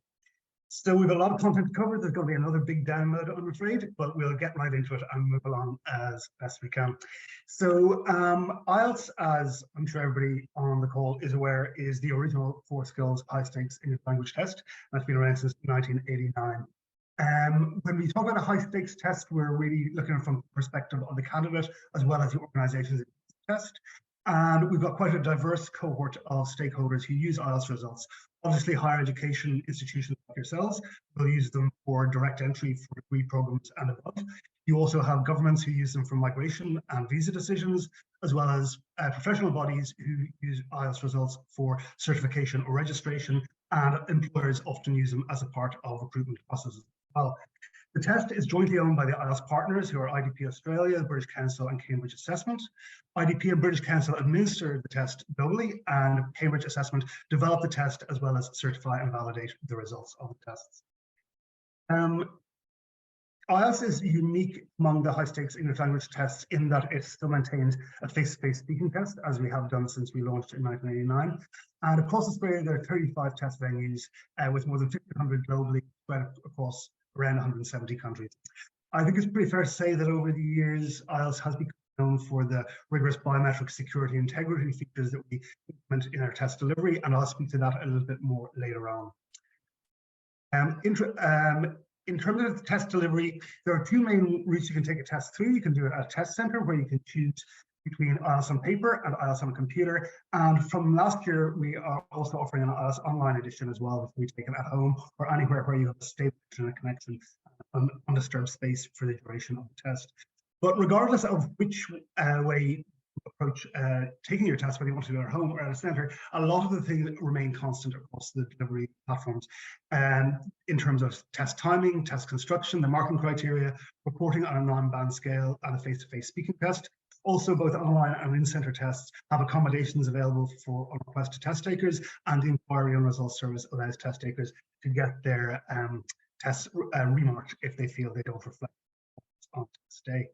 So we have a lot of content to cover. There's going to be another big download, I'm afraid, but we'll get right into it and move along as best we can. So IELTS, as I'm sure everybody on the call is aware, is the original 4 skills high stakes English language test. That's been around since 1989. When we talk about a high stakes test, we're really looking from the perspective of the candidate as well as the organization's test. And we've got quite a diverse cohort of stakeholders who use IELTS results. Obviously, higher education institutions like yourselves will use them for direct entry for degree programs and above. You also have governments who use them for migration and visa decisions, as well as professional bodies who use IELTS results for certification or registration, and employers often use them as a part of recruitment processes as well. The test is jointly owned by the IELTS partners, who are IDP Australia, British Council, and Cambridge Assessment. IDP and British Council administer the test globally, and Cambridge Assessment develop the test as well as certify and validate the results of the tests. IELTS is unique among the high-stakes English language tests in that it still maintains a face-to-face speaking test, as we have done since we launched in 1989. And across Australia, there are 35 test venues with more than 1,500 globally spread across around 170 countries. I think it's pretty fair to say that over the years, IELTS has become known for the rigorous biometric security integrity features that we implement in our test delivery, and I'll speak to that a little bit more later on. In terms of test delivery, there are 2 main routes you can take a test through. You can do it at a test center where you can choose between IELTS on paper and IELTS on a computer. And from last year, we are also offering an IELTS online edition as well, which we take it at home or anywhere where you have a stable internet connection and undisturbed space for the duration of the test. But regardless of which way you approach taking your test, whether you want to do it at home or at a center, a lot of the things remain constant across the delivery platforms in terms of test timing, test construction, the marking criteria, reporting on a non-band scale, and a face-to-face speaking test. Also, both online and in-center tests have accommodations available for on request to test takers, and the Inquiry and Results Service allows test takers to get their tests remarked if they feel they don't reflect on test day.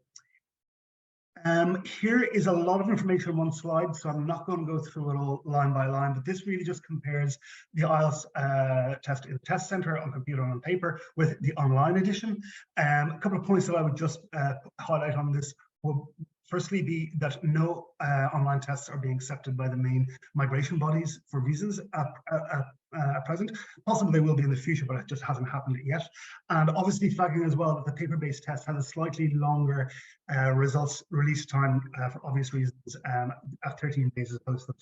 Here is a lot of information on one slide, so I'm not going to go through it all line by line, but this really just compares the IELTS test in the test center on computer and on paper with the online edition. A couple of points that I would just highlight on this will firstly be that no online tests are being accepted by the main migration bodies for visas at at present. Possibly they will be in the future, but it just hasn't happened yet. And obviously flagging as well that the paper-based test has a slightly longer results release time for obvious reasons at 13 days as opposed to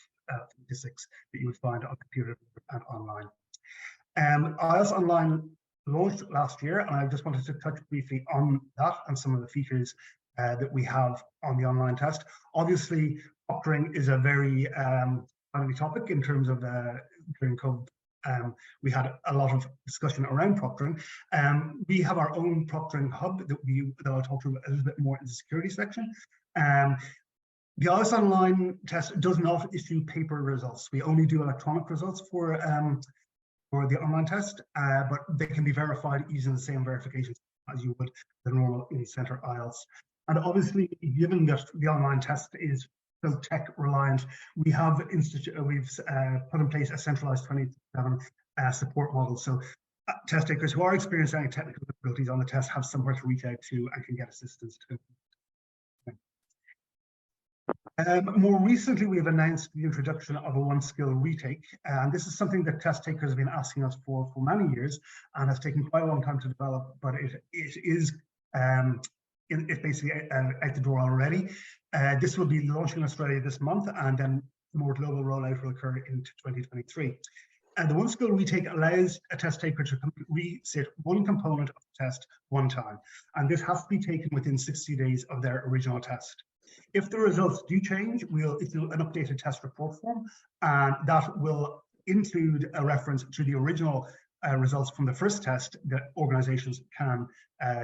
56 that you would find on computer and online. IELTS Online launched last year, and I just wanted to touch briefly on that and some of the features that we have on the online test. Obviously, proctoring is a very timely topic in terms of during COVID. We had a lot of discussion around proctoring. We have our own proctoring hub that I'll talk to a little bit more in the security section. The IELTS Online test does not issue paper results. We only do electronic results for the online test, but they can be verified using the same verifications as you would the normal in-center IELTS. And obviously, given that the online test is so tech reliant, we have put in place a centralized 27 support model. So test takers who are experiencing any technical difficulties on the test have somewhere to reach out to and can get assistance to. More recently, we've announced the introduction of a one-skill retake, and this is something that test takers have been asking us for many years, and has taken quite a long time to develop. But it's basically out the door already. This will be launching in Australia this month, and then more global rollout will occur into 2023. And the one-skill retake allows a test taker to resit one component of the test one time, and this has to be taken within 60 days of their original test. If the results do change, we'll issue an updated test report form, and that will include a reference to the original results from the first test that organizations can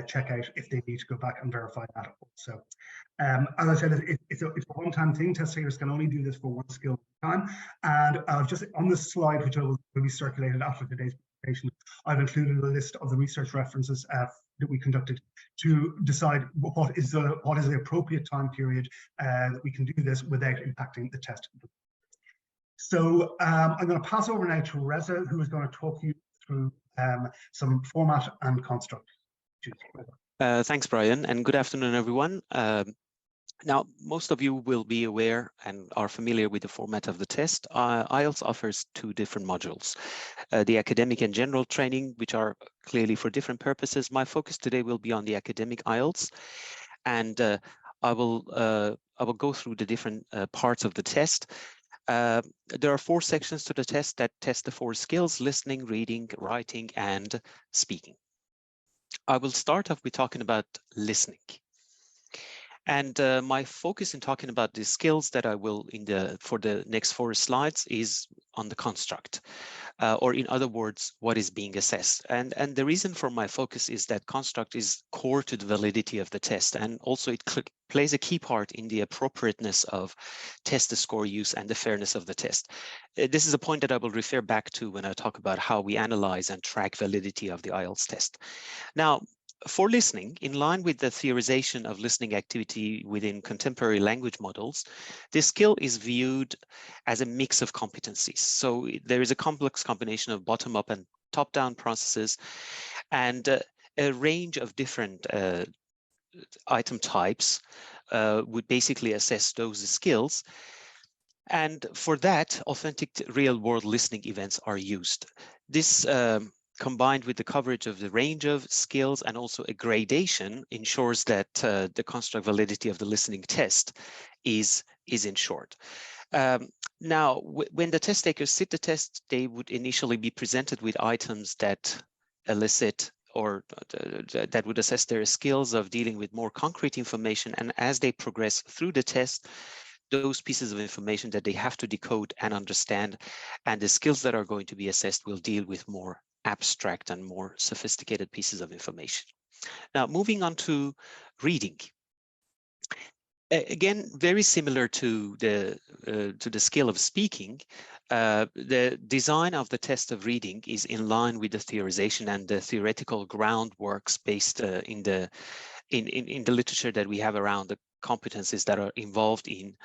check out if they need to go back and verify that also. As I said, it's a one-time thing. Test takers can only do this for one skill at a time. And just on this slide, which will be circulated after today's presentation, I've included a list of the research references that we conducted to decide what is the appropriate time period that we can do this without impacting the test. So I'm going to pass over now to Reza, who is going to talk you through some format and construct. Thanks, Brian, and good afternoon, everyone. Now, most of you will be aware and are familiar with the format of the test. IELTS offers two different modules, the academic and general training, which are clearly for different purposes. My focus today will be on the academic IELTS, and I will go through the different parts of the test. There are 4 sections to the test that test the 4 skills: listening, reading, writing, and speaking. I will start off with talking about listening. And my focus in talking about the skills that I will for the next 4 slides is on the construct, or in other words, what is being assessed. And the reason for my focus is that construct is core to the validity of the test, and also it plays a key part in the appropriateness of test score use and the fairness of the test. This is a point that I will refer back to when I talk about how we analyze and track validity of the IELTS test. Now, for listening, in line with the theorization of listening activity within contemporary language models, this skill is viewed as a mix of competencies. So there is a complex combination of bottom-up and top-down processes, and a range of different item types would basically assess those skills. And for that, authentic real-world listening events are used. This combined with the coverage of the range of skills and also a gradation ensures that the construct validity of the listening test is ensured. Now, when the test takers sit the test, they would initially be presented with items that elicit or that would assess their skills of dealing with more concrete information. And as they progress through the test, those pieces of information that they have to decode and understand, and the skills that are going to be assessed will deal with more abstract and more sophisticated pieces of information. Now, moving on to reading. Again, very similar to the skill of speaking, the design of the test of reading is in line with the theorization and the theoretical groundworks based in the literature that we have around the competencies that are involved in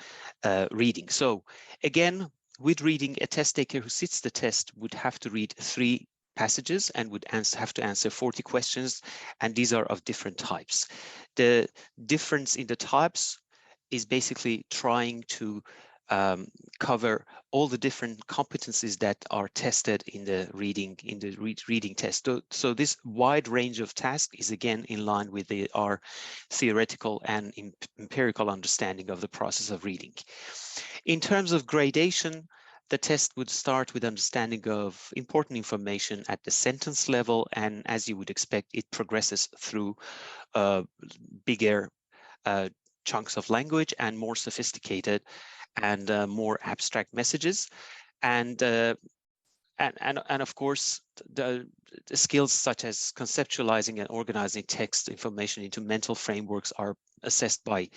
reading. So again, with reading, a test taker who sits the test would have to read 3 passages and would have to answer 40 questions, and these are of different types. The difference in the types is basically trying to cover all the different competencies that are tested in the reading test. So this wide range of tasks is again in line with our theoretical and empirical understanding of the process of reading. In terms of gradation, the test would start with understanding of important information at the sentence level, and as you would expect, it progresses through bigger chunks of language and more sophisticated and more abstract messages, and of course the skills such as conceptualizing and organizing text information into mental frameworks are assessed by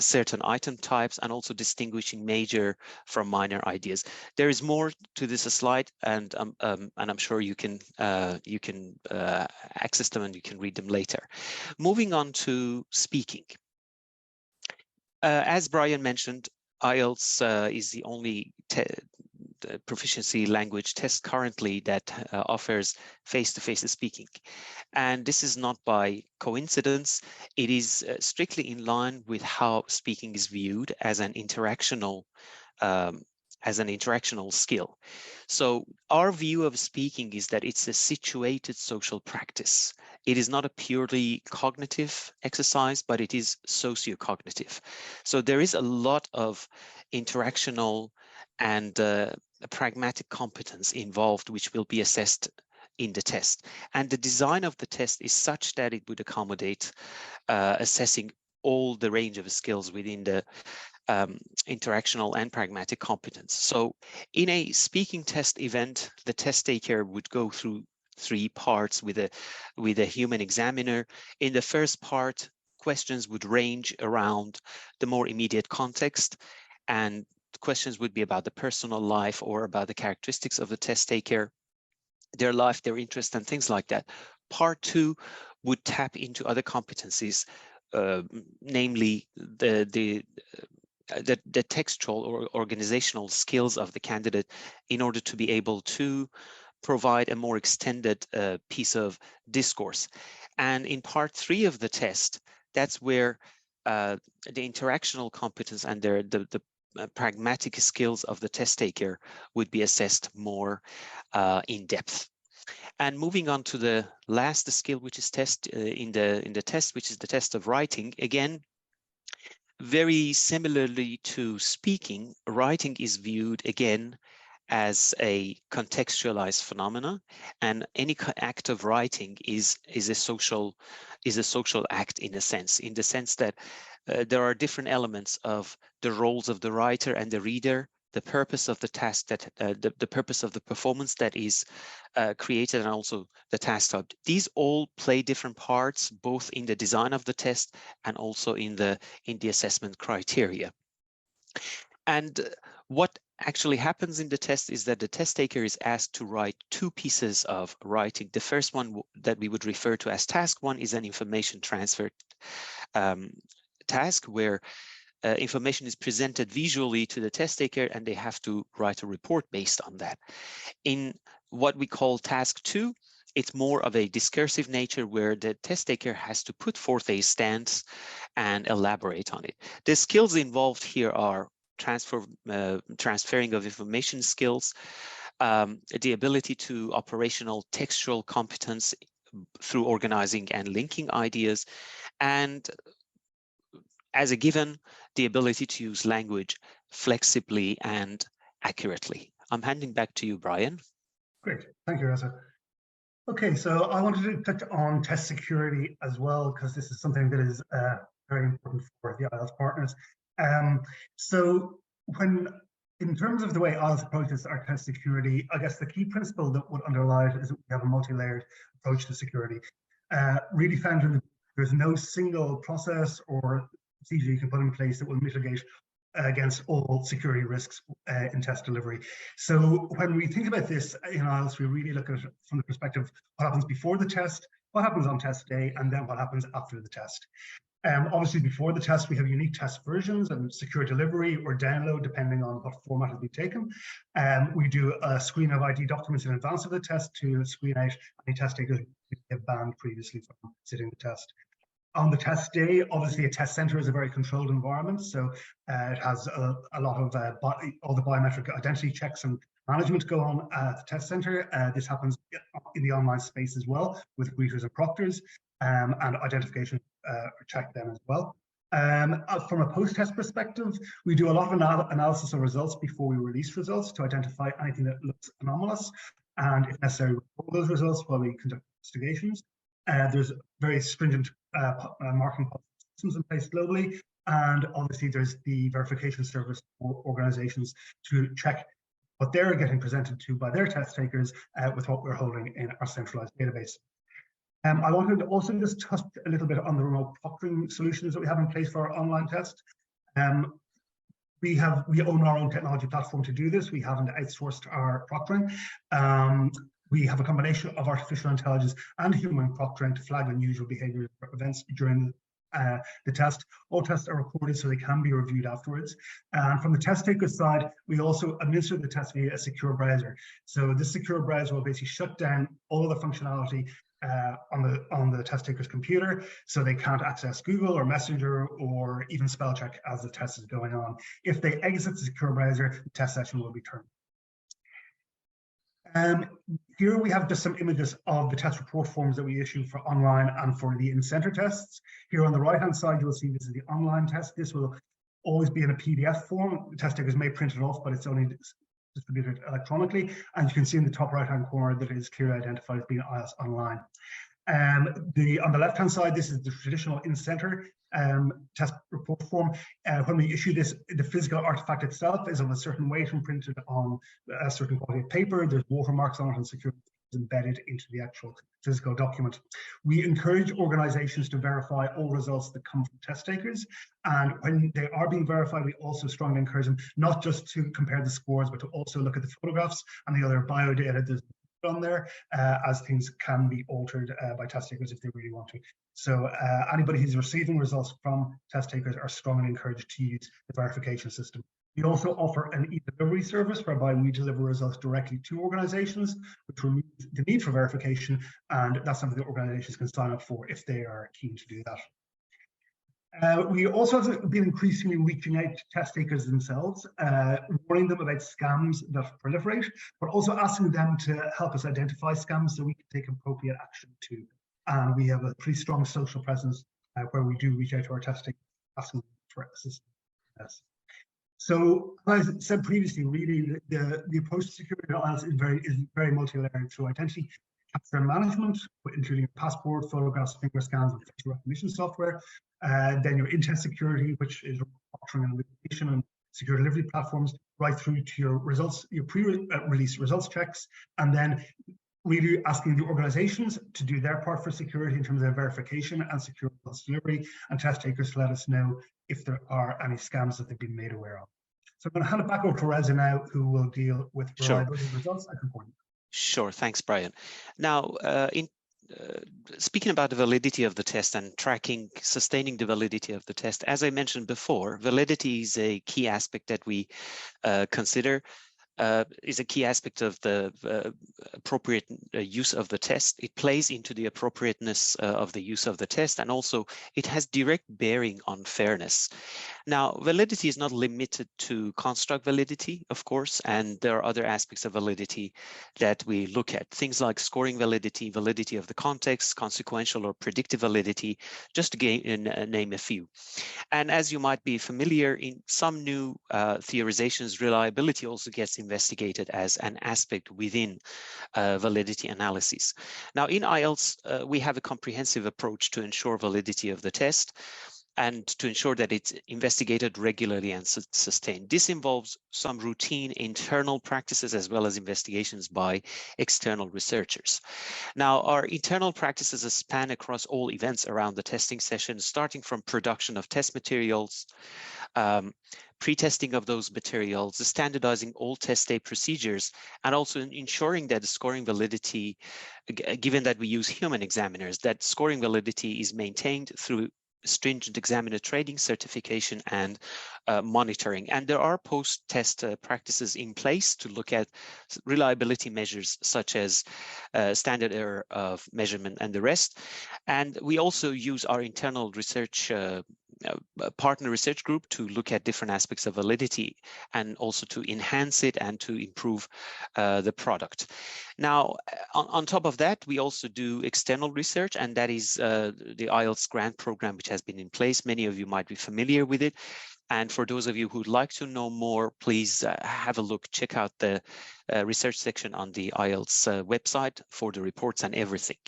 certain item types, and also distinguishing major from minor ideas. There is more to this slide, and I'm sure you can access them and you can read them later. Moving on to speaking. As Brian mentioned, IELTS is the only proficiency language test currently that offers face-to-face speaking. And this is not by coincidence. It is strictly in line with how speaking is viewed as an interactional skill. So our view of speaking is that it's a situated social practice. It is not a purely cognitive exercise, but it is socio-cognitive. So there is a lot of interactional and pragmatic competence involved, which will be assessed in the test. And the design of the test is such that it would accommodate assessing all the range of skills within the interactional and pragmatic competence. So in a speaking test event, the test taker would go through 3 parts with a human examiner. In the first part, questions would range around the more immediate context, and questions would be about the personal life or about the characteristics of the test taker, their life, their interest, and things like that. Part 2 would tap into other competencies, namely the textual or organizational skills of the candidate, in order to be able to provide a more extended piece of discourse. And in part 3 of the test, that's where the interactional competence and the pragmatic skills of the test taker would be assessed more in depth. And moving on to the last skill, which is in the test, which is the test of writing. Again, very similarly to speaking, writing is viewed again as a contextualized phenomena, and any act of writing is a social act in the sense that there are different elements of the roles of the writer and the reader, the purpose of the task that the purpose of the performance that is created, and also the task type. These all play different parts, both in the design of the test and also in the assessment criteria. And what actually happens in the test is that the test taker is asked to write 2 pieces of writing. The first one that we would refer to as task 1 is an information transfer task, where information is presented visually to the test taker, and they have to write a report based on that. In what we call task 2, it's more of a discursive nature, where the test taker has to put forth a stance and elaborate on it. The skills involved here are transferring of information skills, the ability to operational textual competence through organizing and linking ideas, and as a given, the ability to use language flexibly and accurately. I'm handing back to you, Brian. Great, thank you, Reza. Okay, so I wanted to touch on test security as well, because this is something that is very important for the IELTS partners. So in terms of the way IELTS approaches our test security, I guess the key principle that would underlie it is that we have a multi-layered approach to security. Really found there's no single process or procedure you can put in place that will mitigate against all security risks in test delivery. So when we think about this in IELTS, we really look at it from the perspective of what happens before the test, what happens on test day, and then what happens after the test. Obviously, before the test, we have unique test versions and secure delivery or download, depending on what format has been taken. We do a screen of ID documents in advance of the test to screen out any test takers who have banned previously from sitting the test. On the test day, obviously a test center is a very controlled environment, so it has a lot of all the biometric identity checks and management go on at the test center. This happens in the online space as well with greeters and proctors, and identification check them as well. From a post-test perspective, we do a lot of analysis of results before we release results to identify anything that looks anomalous, and if necessary, record those results while we conduct investigations. There's very stringent marking systems in place globally, and obviously there's the verification service for organizations to check what they're getting presented to by their test takers with what we're holding in our centralized database. I wanted to also just touch a little bit on the remote proctoring solutions that we have in place for our online test. We own our own technology platform to do this. We haven't outsourced our proctoring. We have a combination of artificial intelligence and human proctoring to flag unusual behavior events during the test. All tests are recorded so they can be reviewed afterwards. And from the test taker side, we also administer the test via a secure browser. So this secure browser will basically shut down all of the functionality on the test taker's computer, so they can't access Google or Messenger or even spell check as the test is going on. If they exit the secure browser, the test session will be terminated. Here we have just some images of the test report forms that we issue for online and for the in-center tests. Here on the right-hand side, you'll see this is the online test. This will always be in a PDF form. The test takers may print it off, but it's only distributed electronically. And you can see in the top right-hand corner that it is clearly identified as being IELTS Online. On the left-hand side, this is the traditional in-center test report form. When we issue this, the physical artifact itself is of a certain weight and printed on a certain quality of paper. There's watermarks on it and security is embedded into the actual physical document. We encourage organizations to verify all results that come from test takers. And when they are being verified, we also strongly encourage them not just to compare the scores, but to also look at the photographs and the other bio data that's on there, as things can be altered by test takers if they really want to. So anybody who's receiving results from test takers are strongly encouraged to use the verification system. We also offer an e-delivery service whereby we deliver results directly to organizations, which removes the need for verification, and that's something that organizations can sign up for if they are keen to do that. We also have been increasingly reaching out to test takers themselves, warning them about scams that proliferate, but also asking them to help us identify scams so we can take appropriate action too. And we have a pretty strong social presence where we do reach out to our test takers, asking them for assistance. So, as I said previously, really the approach to security in IELTS is very multi-layered through identity capture and management, including passport, photographs, finger scans, and facial recognition software. Then your in-test security, which is proctoring and verification and secure delivery platforms, right through to your results, your pre-release results checks, and then really asking the organizations to do their part for security in terms of verification and secure results delivery, and test takers to let us know if there are any scams that they've been made aware of. So I'm going to hand it back over to Reza now, who will deal with reliability results and components. Sure, thanks, Brian. Now, speaking about the validity of the test and sustaining the validity of the test, as I mentioned before, validity is a key aspect that we consider. Is a key aspect of the appropriate use of the test. It plays into the appropriateness of the use of the test, and also it has direct bearing on fairness. Now, validity is not limited to construct validity, of course, and there are other aspects of validity that we look at. Things like scoring validity, validity of the context, consequential or predictive validity, just to name a few. And as you might be familiar, in some new theorizations, reliability also gets investigated as an aspect within validity analysis. Now, in IELTS, we have a comprehensive approach to ensure validity of the test and to ensure that it's investigated regularly and sustained. This involves some routine internal practices as well as investigations by external researchers. Now, our internal practices span across all events around the testing session, starting from production of test materials, pre-testing of those materials, standardizing all test day procedures, and also ensuring that the scoring validity, given that we use human examiners, that scoring validity is maintained through stringent examiner training, certification, and monitoring. And there are post-test practices in place to look at reliability measures such as standard error of measurement and the rest. And we also use our internal research partner research group to look at different aspects of validity and also to enhance it and to improve the product. Now, on top of that, we also do external research, and that is the IELTS grant program, which has been in place. Many of you might be familiar with it. And for those of you who'd like to know more, please have a look, check out the research section on the IELTS website for the reports and everything.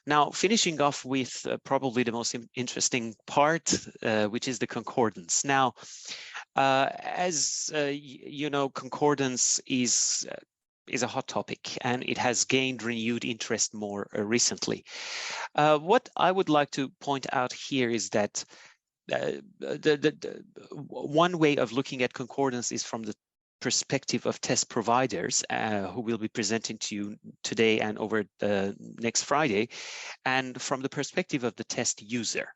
Now, finishing off with probably the most interesting part, which is the concordance. Now, as you know, concordance is a hot topic, and it has gained renewed interest more recently. What I would like to point out here is that one way of looking at concordance is from the perspective of test providers, who will be presenting to you today and over the next Friday, and from the perspective of the test user.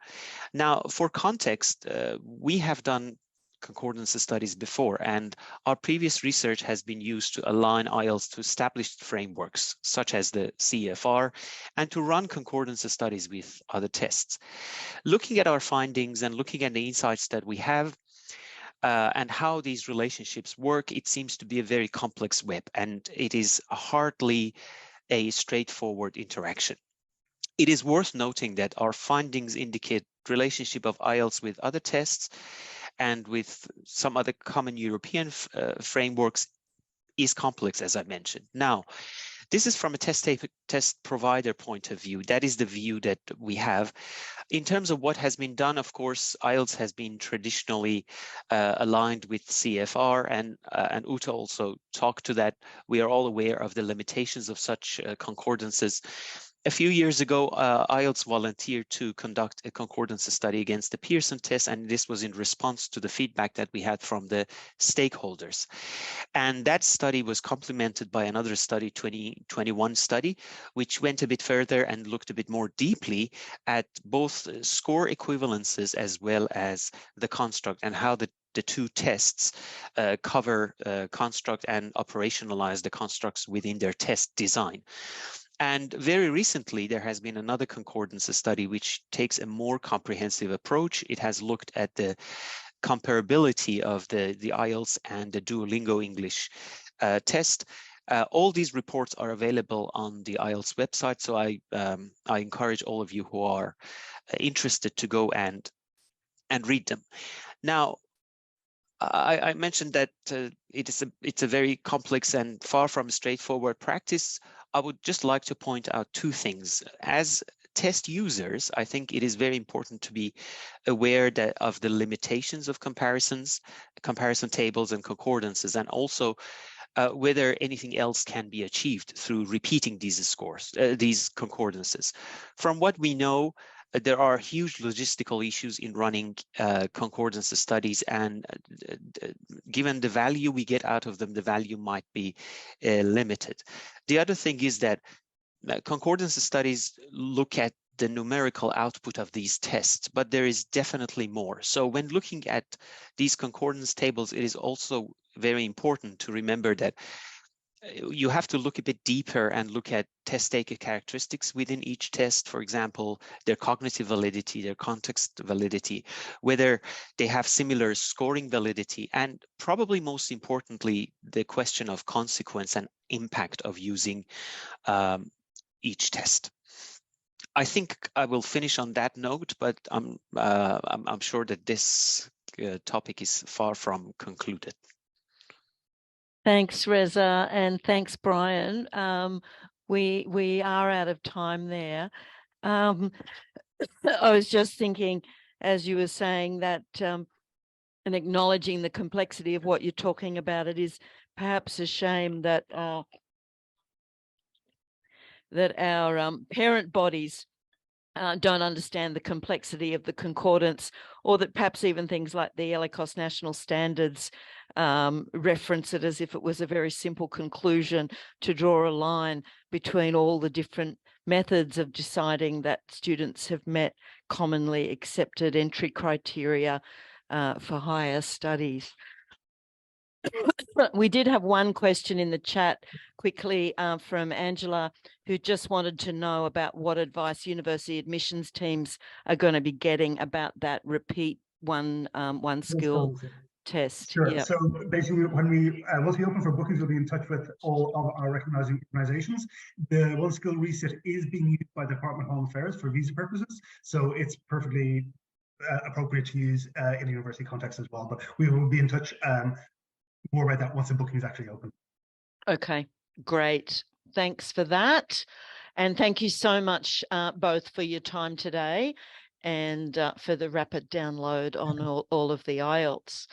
Now, for context, we have done concordance studies before, and our previous research has been used to align IELTS to established frameworks such as the CEFR and to run concordance studies with other tests. Looking at our findings and looking at the insights that we have and how these relationships work, it seems to be a very complex web, and it is hardly a straightforward interaction. It is worth noting that our findings indicate relationship of IELTS with other tests and with some other common European frameworks is complex, as I mentioned. Now, this is from a test provider point of view. That is the view that we have. In terms of what has been done, of course, IELTS has been traditionally aligned with CFR, and Uta also talked to that. We are all aware of the limitations of such concordances. A few years ago, IELTS volunteered to conduct a concordance study against the Pearson test, and this was in response to the feedback that we had from the stakeholders. And that study was complemented by another study, 2021 study, which went a bit further and looked a bit more deeply at both score equivalences as well as the construct and how the two tests cover construct and operationalize the constructs within their test design. And very recently, there has been another concordance study which takes a more comprehensive approach. It has looked at the comparability of the IELTS and the Duolingo English test. All these reports are available on the IELTS website, so I encourage all of you who are interested to go and read them. Now, I mentioned that it's a very complex and far from straightforward practice. I would just like to point out two things. As test users, I think it is very important to be aware of the limitations of comparison tables and concordances, and also whether anything else can be achieved through repeating these scores, these concordances. From what we know, there are huge logistical issues in running concordance studies, and given the value we get out of them, the value might be limited. The other thing is that concordance studies look at the numerical output of these tests, but there is definitely more. So when looking at these concordance tables, it is also very important to remember that you have to look a bit deeper and look at test taker characteristics within each test, for example, their cognitive validity, their context validity, whether they have similar scoring validity, and probably most importantly, the question of consequence and impact of using each test. I think I will finish on that note, but I'm sure that this topic is far from concluded. Thanks, Reza, and thanks, Brian. We are out of time there. I was just thinking, as you were saying, that and acknowledging the complexity of what you're talking about, it is perhaps a shame that that our parent bodies don't understand the complexity of the concordance, or that perhaps even things like the ELICOS national standards reference it as if it was a very simple conclusion to draw a line between all the different methods of deciding that students have met commonly accepted entry criteria for higher studies. We did have one question in the chat quickly from Angela, who just wanted to know about what advice university admissions teams are going to be getting about that repeat one skill test. Sure. Yep. So basically, when we once we open for bookings, we'll be in touch with all of our recognizing organizations. The one skill reset is being used by the Department of Home Affairs for visa purposes, so it's perfectly appropriate to use in a university context as well. But we will be in touch more about that once the booking is actually open. Okay, great. Thanks for that. And thank you so much both for your time today and for the rapid download on all of the IELTS.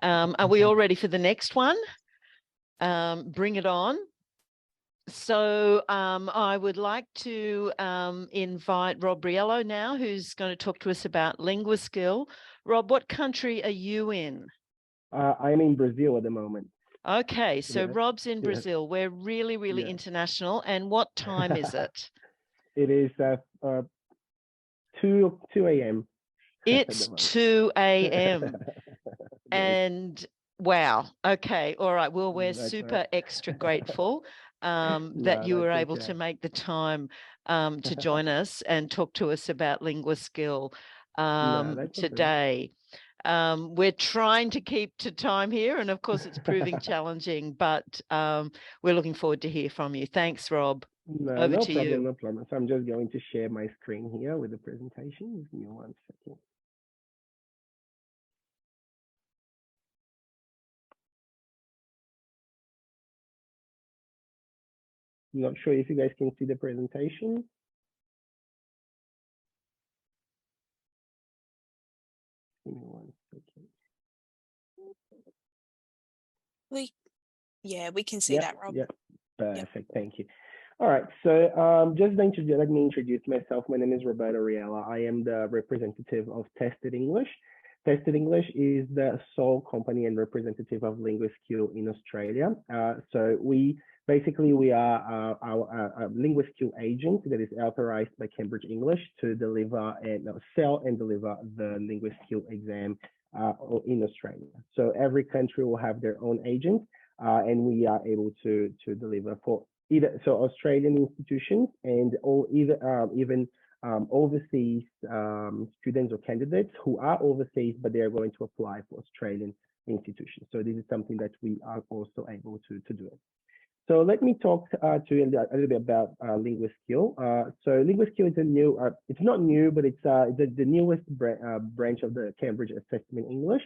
Are we all ready for the next one? Bring it on. So I would like to invite Rob Riello now, who's going to talk to us about LinguaSkill. Rob, what country are you in? I'm in Brazil at the moment. Okay, so Yes, Rob's in yes. Brazil. We're really, really Yes. international. And what time is it? It is 2 a.m. It's 2 a.m. And wow. Okay. All right. Well, we're That's super right. extra grateful that No, you were that's able okay. to make the time to join us and talk to us about LinguaSkill No, that's okay. today. We're trying to keep to time here, and of course it's proving challenging, but we're looking forward to hear from you. Thanks, Rob. No, Over no to problem, you. no problem. So I'm just going to share my screen here with the presentation. Give me 1 second. I'm not sure if you guys can see the presentation. Give me 1 second. We can see that, Rob. Yeah, perfect. Thank you. All right, so just let me introduce myself. My name is Roberto Riella. I am the representative of Tested English. Tested English is the sole company and representative of LinguaSkill in Australia. So we are our LinguaSkill agent that is authorized by Cambridge English to deliver and sell and deliver the LinguaSkill exam in Australia. So every country will have their own agent. And we are able to deliver for either Australian institutions and even overseas students or candidates who are overseas, but they are going to apply for Australian institutions. So this is something that we are also able to do. So let me talk to you a little bit about LinguaSkill. So LinguaSkill is a new, it's not new, but it's the newest branch of the Cambridge Assessment English.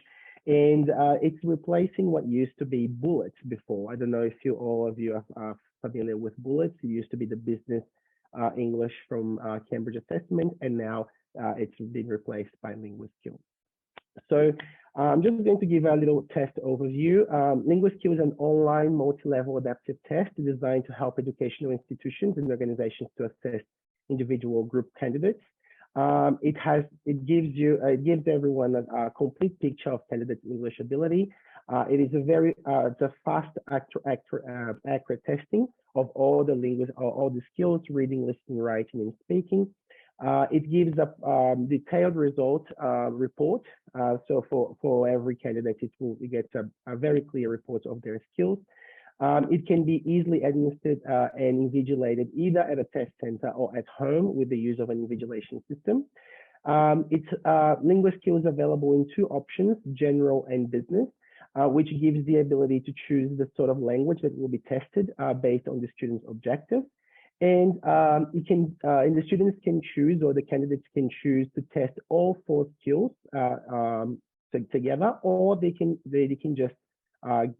And it's replacing what used to be Bullets before. I don't know if all of you are familiar with Bullets. It used to be the business English from Cambridge Assessment, and now it's been replaced by LinguaSkill. So I'm just going to give a little test overview. LinguaSkill is an online multi-level adaptive test designed to help educational institutions and organizations to assess individual group candidates. It gives everyone a complete picture of candidates' English ability. It is it's a fast, accurate testing of all the skills: reading, listening, writing, and speaking. It gives a detailed result report. So for every candidate, it gets a very clear report of their skills. It can be easily administered and invigilated either at a test center or at home with the use of an invigilation system. LinguaSkill is available in 2 options, general and business, which gives the ability to choose the sort of language that will be tested based on the student's objectives. And the students can choose, or the candidates can choose, to test all 4 skills together, or they can just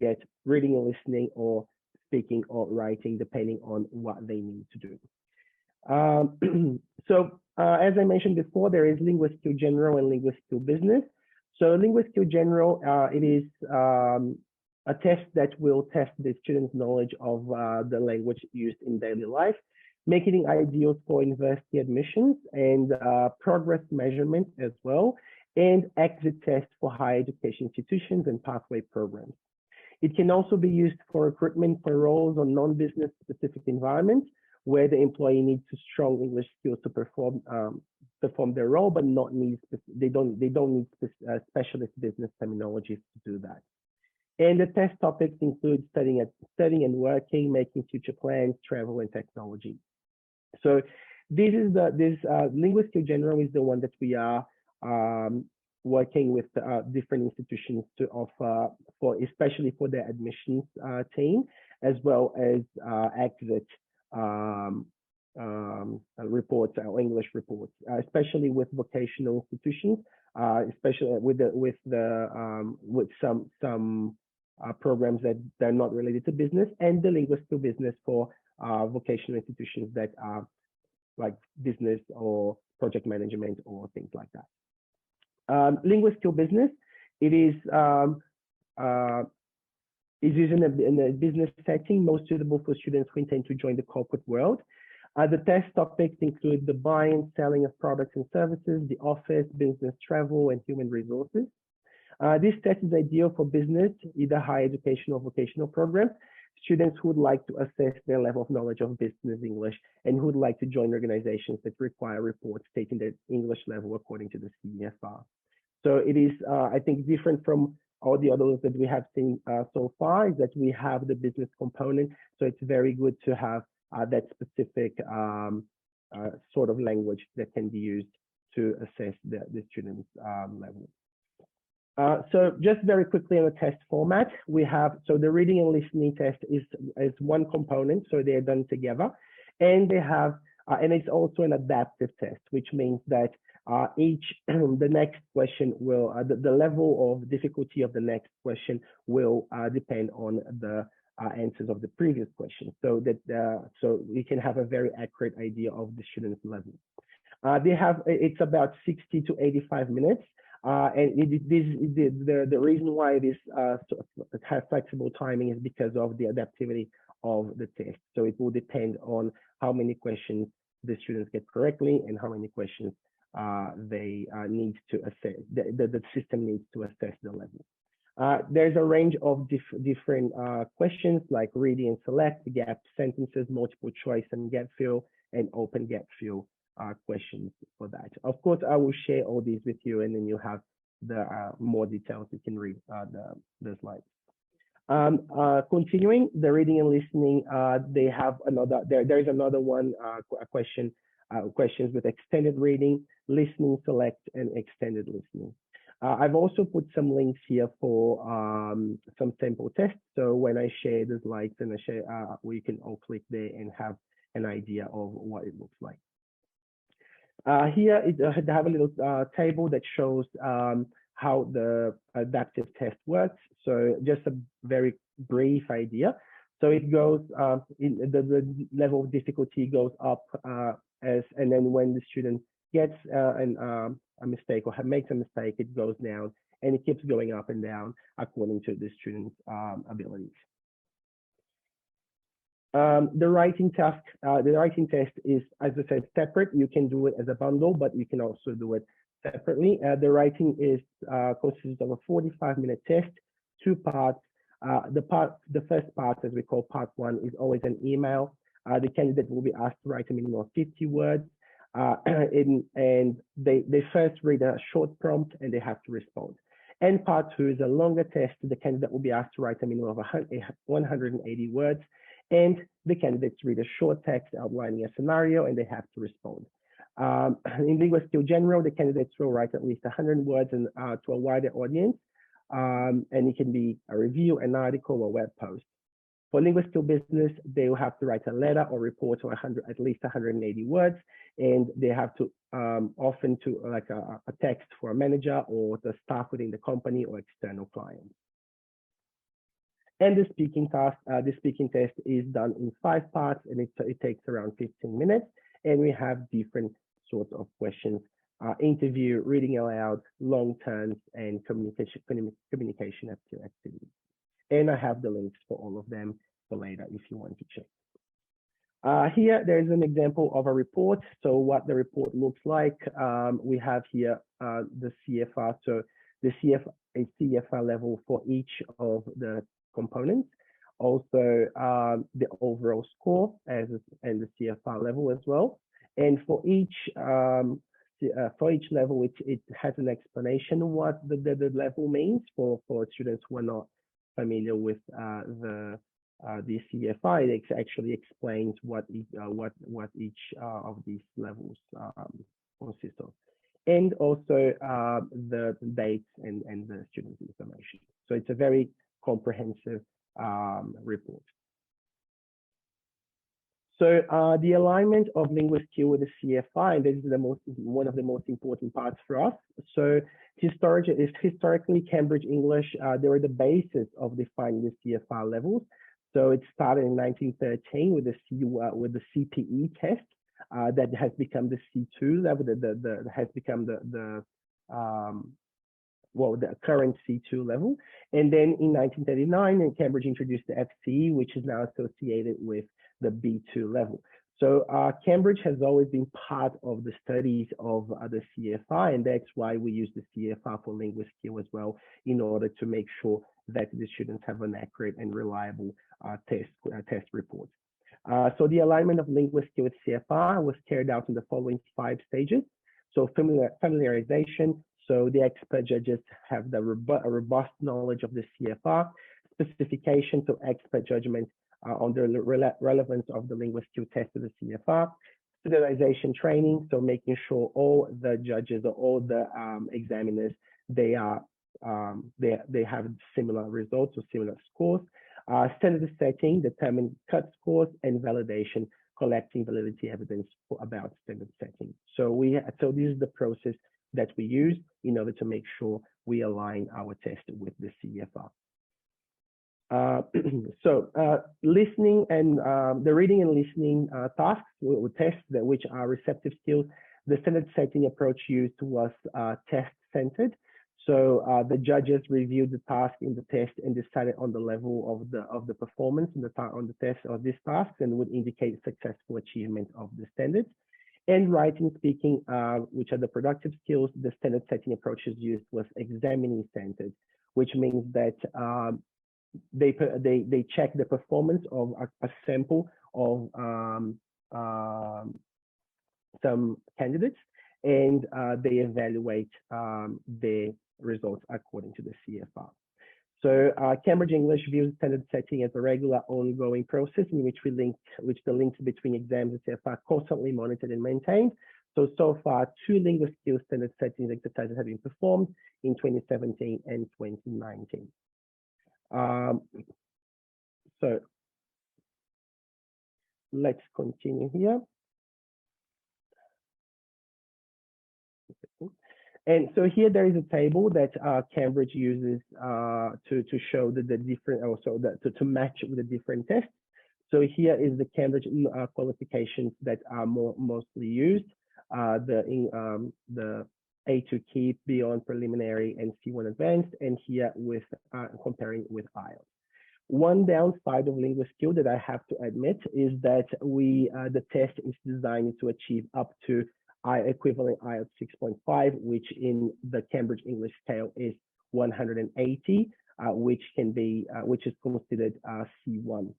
get reading and listening, or speaking or writing, depending on what they need to do. As I mentioned before, there is LinguaSkill General and LinguaSkill Business. So LinguaSkill General, it is a test that will test the student's knowledge of the language used in daily life, making it ideal for university admissions and progress measurement as well, and exit tests for higher education institutions and pathway programs. It can also be used for recruitment for roles on non-business specific environments, where the employee needs strong English skills to perform their role, but they don't need specialist business terminologies to do that. And the test topics include studying and working, making future plans, travel, and technology. So this Linguist Skill General is the one that we are working with different institutions to offer especially for their admissions team, as well as exit reports, or English reports, especially with vocational institutions, especially with some programs that they're not related to business, and the Linguist Skill Business for vocational institutions that are like business or project management or things like that. Linguist Skill Business, it is used in a business setting, most suitable for students who intend to join the corporate world. The test topics include the buying, selling of products and services, the office, business travel, and human resources. This test is ideal for business, either higher education or vocational programs, students who would like to assess their level of knowledge of business English and who would like to join organizations that require reports stating their English level according to the CEFR. So it is, I think, different from all the others that we have seen so far, is that we have the business component. So it's very good to have that specific sort of language that can be used to assess the student's level. So just very quickly on the test format, we have, so the reading and listening test is one component, so they're done together, and they have, and it's also an adaptive test, which means that the next question will, the level of difficulty of the next question will depend on the answers of the previous question, so that so we can have a very accurate idea of the student's level. It's about 60 to 85 minutes. And the reason why it is has flexible timing is because of the adaptivity of the test. So it will depend on how many questions the students get correctly and how many questions they need to assess, the system needs to assess the level. There's a range of different questions like reading and select, gap sentences, multiple choice and gap fill, and open gap fill questions for that. Of course, I will share all these with you, and then you have the more details. You can read the slides. Continuing the reading and listening, they have another. There is another one questions with extended reading, listening, select, and extended listening. I've also put some links here for some sample tests. So when I share the slides and I share, we can all click there and have an idea of what it looks like. Here, I have a little table that shows how the adaptive test works. So just a very brief idea. So it goes, the level of difficulty goes up and then when the student gets a mistake or makes a mistake, it goes down, and it keeps going up and down according to the student's abilities. The writing task, the writing test is, as I said, separate. You can do it as a bundle, but you can also do it separately. The writing is consists of a 45-minute test, 2 parts. The first part, as we call part 1, is always an email. The candidate will be asked to write a minimum of 50 words, and they first read a short prompt and they have to respond. And part 2 is a longer test. The candidate will be asked to write a minimum of 180 words. And the candidates read a short text outlining a scenario and they have to respond. In Linguist Skill General, the candidates will write at least 100 words and, to a wider audience. And it can be a review, an article, or web post. For Linguist Skill Business, they will have to write a letter or report of at least 180 words. And they have to often to like a text for a manager or the staff within the company or external clients. And the speaking task, the speaking test is done in 5 parts, and it takes around 15 minutes. And we have different sorts of questions: interview, reading aloud, long terms, and communication activities. And I have the links for all of them for later if you want to check. Here, there's an example of a report. So what the report looks like, we have here the CFR. So the CFR level for each of the components. also the overall score and the CFR level as well. And for each level, it has an explanation what the level means for students who are not familiar with the CFI. It actually explains what each of these levels consist of, and also the dates and the student information. So it's a very comprehensive report. So the alignment of linguist skill with the CFI, and this is one of the most important parts for us. So historically, Cambridge English, they were the basis of defining the CFI levels. So it started in 1913 with the CPE test that has become the C2 level, that has become the current C2 level. And then in 1939, Cambridge introduced the FCE, which is now associated with the B2 level. So Cambridge has always been part of the studies of the CFI, and that's why we use the CFI for linguist skill as well, in order to make sure that the students have an accurate and reliable test report. So the alignment of linguist skill with CFI was carried out in the following 5 stages. So familiarization, so the expert judges have the robust knowledge of the CFR. Specification, so expert judgment on the relevance of the linguist skill test to the CFR. Standardization training, so making sure all the judges or all the examiners, they have similar results or similar scores. Standard setting, determine cut scores, and validation, collecting validity evidence about standard setting. So this is the process that we use in order to make sure we align our test with the CFR. Listening and the reading and listening tasks or tests which are receptive skills, the standard setting approach used was test-centered. So the judges reviewed the task in the test and decided on the level of the performance on the test of these tasks, and would indicate successful achievement of the standards. And writing, speaking, which are the productive skills, the standard setting approaches used was examining centered, which means that they check the performance of a sample of some candidates, and they evaluate their results according to the CFR. So Cambridge English views standard setting as a regular ongoing process in which the links between exams and CFR are constantly monitored and maintained. So far, 2 linguist skills standard settings exercises have been performed in 2017 and 2019. So let's continue here. And so here there is a table that Cambridge uses to show the different, also to match with the different tests. So here is the Cambridge qualifications that are mostly used, the A2 Keep, Beyond Preliminary, and C1 Advanced, and here with comparing with IELTS. One downside of linguist skill that I have to admit is that the test is designed to achieve up to equivalent IELTS 6.5, which in the Cambridge English scale is 180, which is considered C1.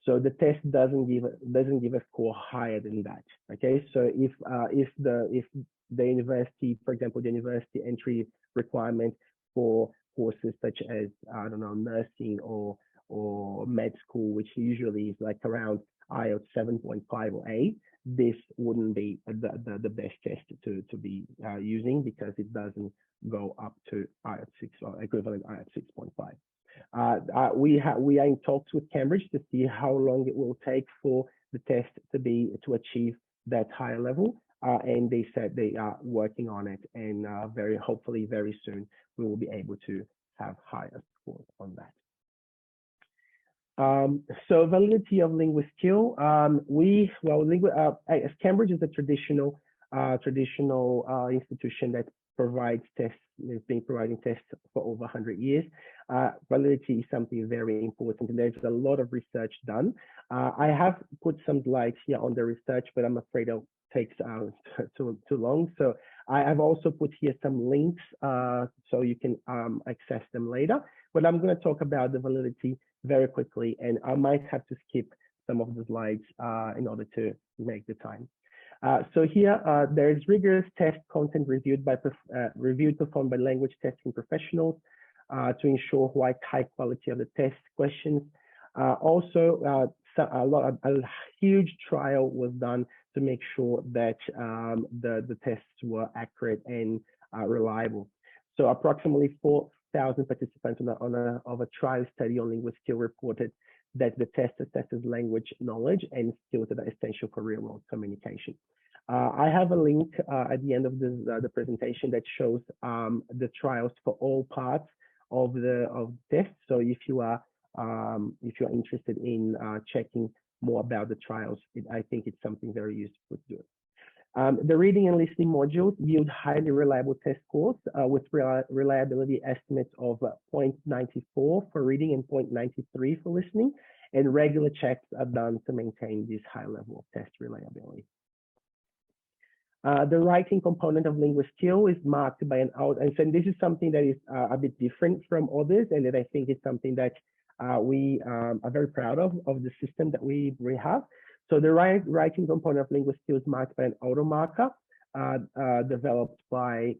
So the test doesn't give a score higher than that. Okay, so if the university, for example, the university entry requirement for courses such as, I don't know, nursing or med school, which usually is like around IELTS 7.5 or 8, this wouldn't be the best test to be using, because it doesn't go up to IELTS 6 or equivalent IELTS 6.5. We are in talks with Cambridge to see how long it will take for the test to achieve that higher level, and they said they are working on it, and hopefully very soon we will be able to have higher scores on that. So validity of linguist skill. As Cambridge is a traditional institution that provides tests, has been providing tests for over 100 years. Validity is something very important, and there's a lot of research done. I have put some slides here on the research, but I'm afraid it'll take too long. So I've also put here some links so you can access them later, but I'm going to talk about the validity very quickly, and I might have to skip some of the slides in order to make the time. So here, there is rigorous test content performed by language testing professionals to ensure high quality of the test questions. Also, a huge trial was done to make sure that the tests were accurate and reliable. So approximately 4,000 participants of a trial study on linguist skill reported that the test assesses language knowledge and skills that are essential for real-world communication. I have a link at the end of the presentation that shows the trials for all parts of the test. So if you're interested in checking more about the trials, I think it's something very useful to do. The reading and listening modules yield highly reliable test scores with reliability estimates of 0.94 for reading and 0.93 for listening, and regular checks are done to maintain this high level of test reliability. The writing component of linguist skill is marked by an out, and so this is something that is a bit different from others, and that I think is something that we are very proud of the system that we have. So the writing component of linguist skill is marked by an auto marker developed by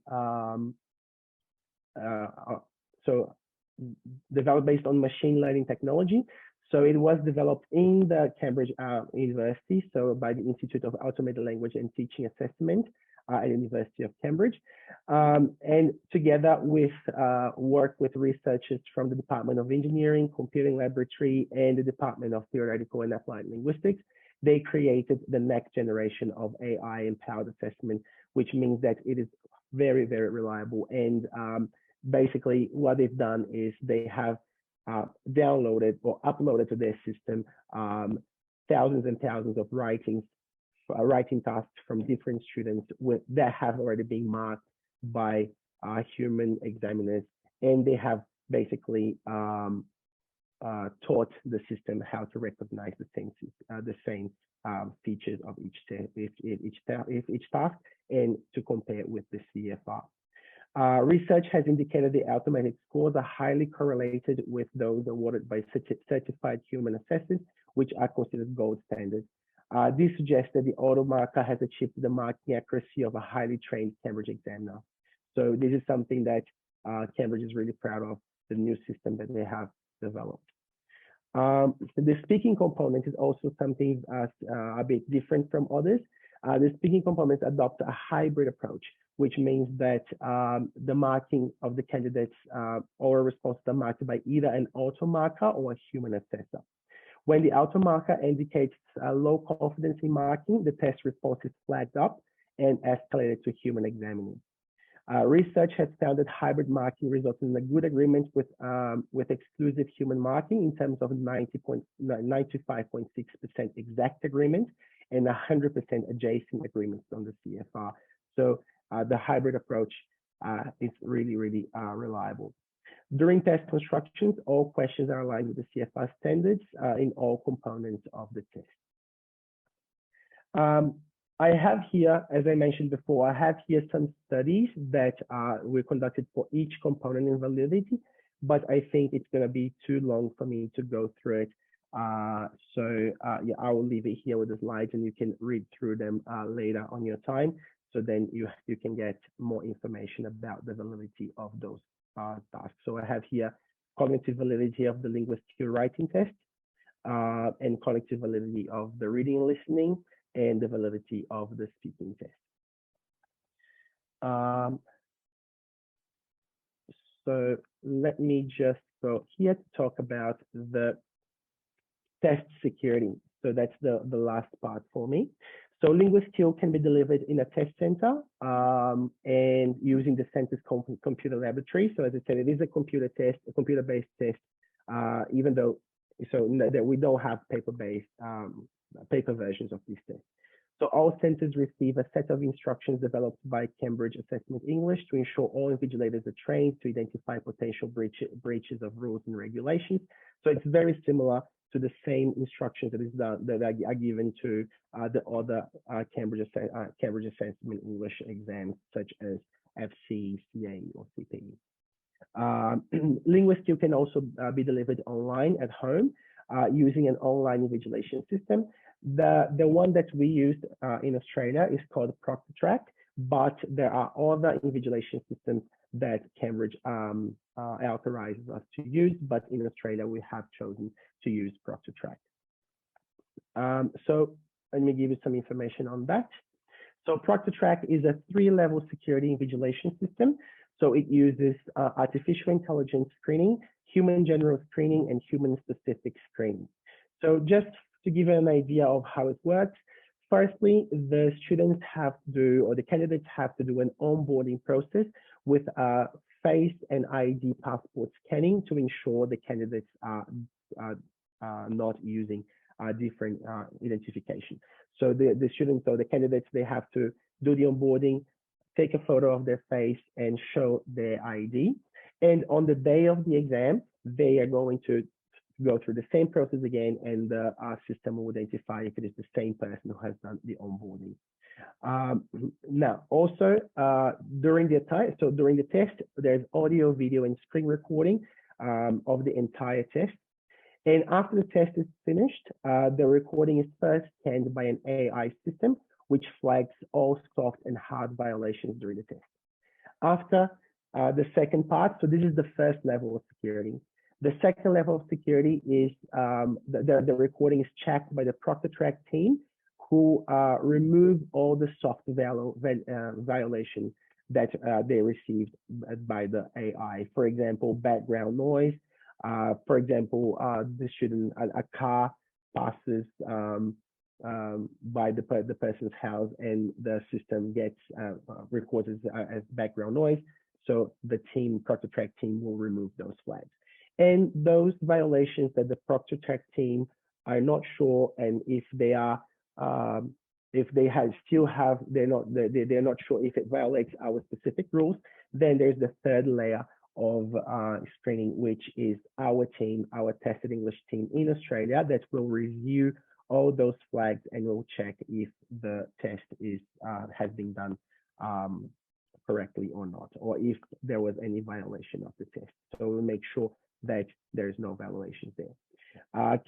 developed based on machine learning technology. So it was developed in the Cambridge University, so by the Institute of Automated Language and Teaching Assessment at the University of Cambridge, and together with work with researchers from the Department of Engineering, Computing Laboratory, and the Department of Theoretical and Applied Linguistics, they created the next generation of AI-empowered assessment, which means that it is very, very reliable. And basically what they've done is they have downloaded or uploaded to their system thousands and thousands of writing tasks from different students that have already been marked by human examiners, and they have basically taught the system how to recognize the same features of each task and to compare it with the CFR. Research has indicated the automatic scores are highly correlated with those awarded by certified human assessors, which are considered gold standards. This suggests that the auto marker has achieved the marking accuracy of a highly trained Cambridge examiner. So this is something that Cambridge is really proud of, the new system that they have developed. The speaking component is also something a bit different from others. The speaking components adopt a hybrid approach, which means that the marking of the candidates or responses are marked by either an auto marker or a human assessor. When the auto marker indicates low confidence in marking, the test response is flagged up and escalated to human examiners. Research has found that hybrid marking results in a good agreement with exclusive human marking in terms of 95.6% exact agreement and 100% adjacent agreements on the CFR. So the hybrid approach is really, really reliable. During test constructions, all questions are aligned with the CFR standards in all components of the test. I have here, as I mentioned before, I have here some studies that were conducted for each component in validity, but I think it's going to be too long for me to go through it. Yeah, I will leave it here with the slides and you can read through them later on your time. So then you can get more information about the validity of those tasks. So I have here cognitive validity of the linguistic writing test and cognitive validity of the reading and listening, and the validity of the speaking test. So let me just go here to talk about the test security. So that's the last part for me. So linguist skill can be delivered in a test center and using the center's computer laboratory. So as I said, it is a computer test, a computer-based test, even though that we don't have paper-based paper versions of this test. So all centers receive a set of instructions developed by Cambridge Assessment English to ensure all invigilators are trained to identify potential breaches of rules and regulations. So it's very similar to the same instructions that is done that are given to the other Cambridge Assessment English exams, such as FC, CA, or CPE. Linguist can also be delivered online at home using an online invigilation system. The one that we used in Australia is called ProctorTrack, but there are other invigilation systems that Cambridge authorizes us to use, but in Australia we have chosen to use ProctorTrack. So let me give you some information on that. So ProctorTrack is a 3-level security invigilation system. So it uses artificial intelligence screening, human general screening, and human specific screening. So just to give you an idea of how it works, firstly, the students have to do, or the candidates have to do an onboarding process with face and ID passport scanning to ensure the candidates are not using different identification. So the students or the candidates, they have to do the onboarding, take a photo of their face and show their ID. And on the day of the exam, they are going to go through the same process again, and our system will identify if it is the same person who has done the onboarding. Now, also during the test, there's audio, video, and screen recording of the entire test. And after the test is finished, the recording is first scanned by an AI system, which flags all soft and hard violations during the test. After the second part, so this is the first level of security. The second level of security is the recording is checked by the ProctorTrack team, who remove all the soft violations that they received by the AI. For example, background noise. For example, the student, a car passes by the person's house and the system gets recorded as background noise. So the ProctorTrack team will remove those flags. And those violations that the ProctorTrack team are not sure, and if they are, if they they're not sure if it violates our specific rules, then there's the third layer of screening, which is our team, our tested English team in Australia, that will review all those flags and will check if the test has been done correctly or not, or if there was any violation of the test. So we'll make sure that there's no violations there.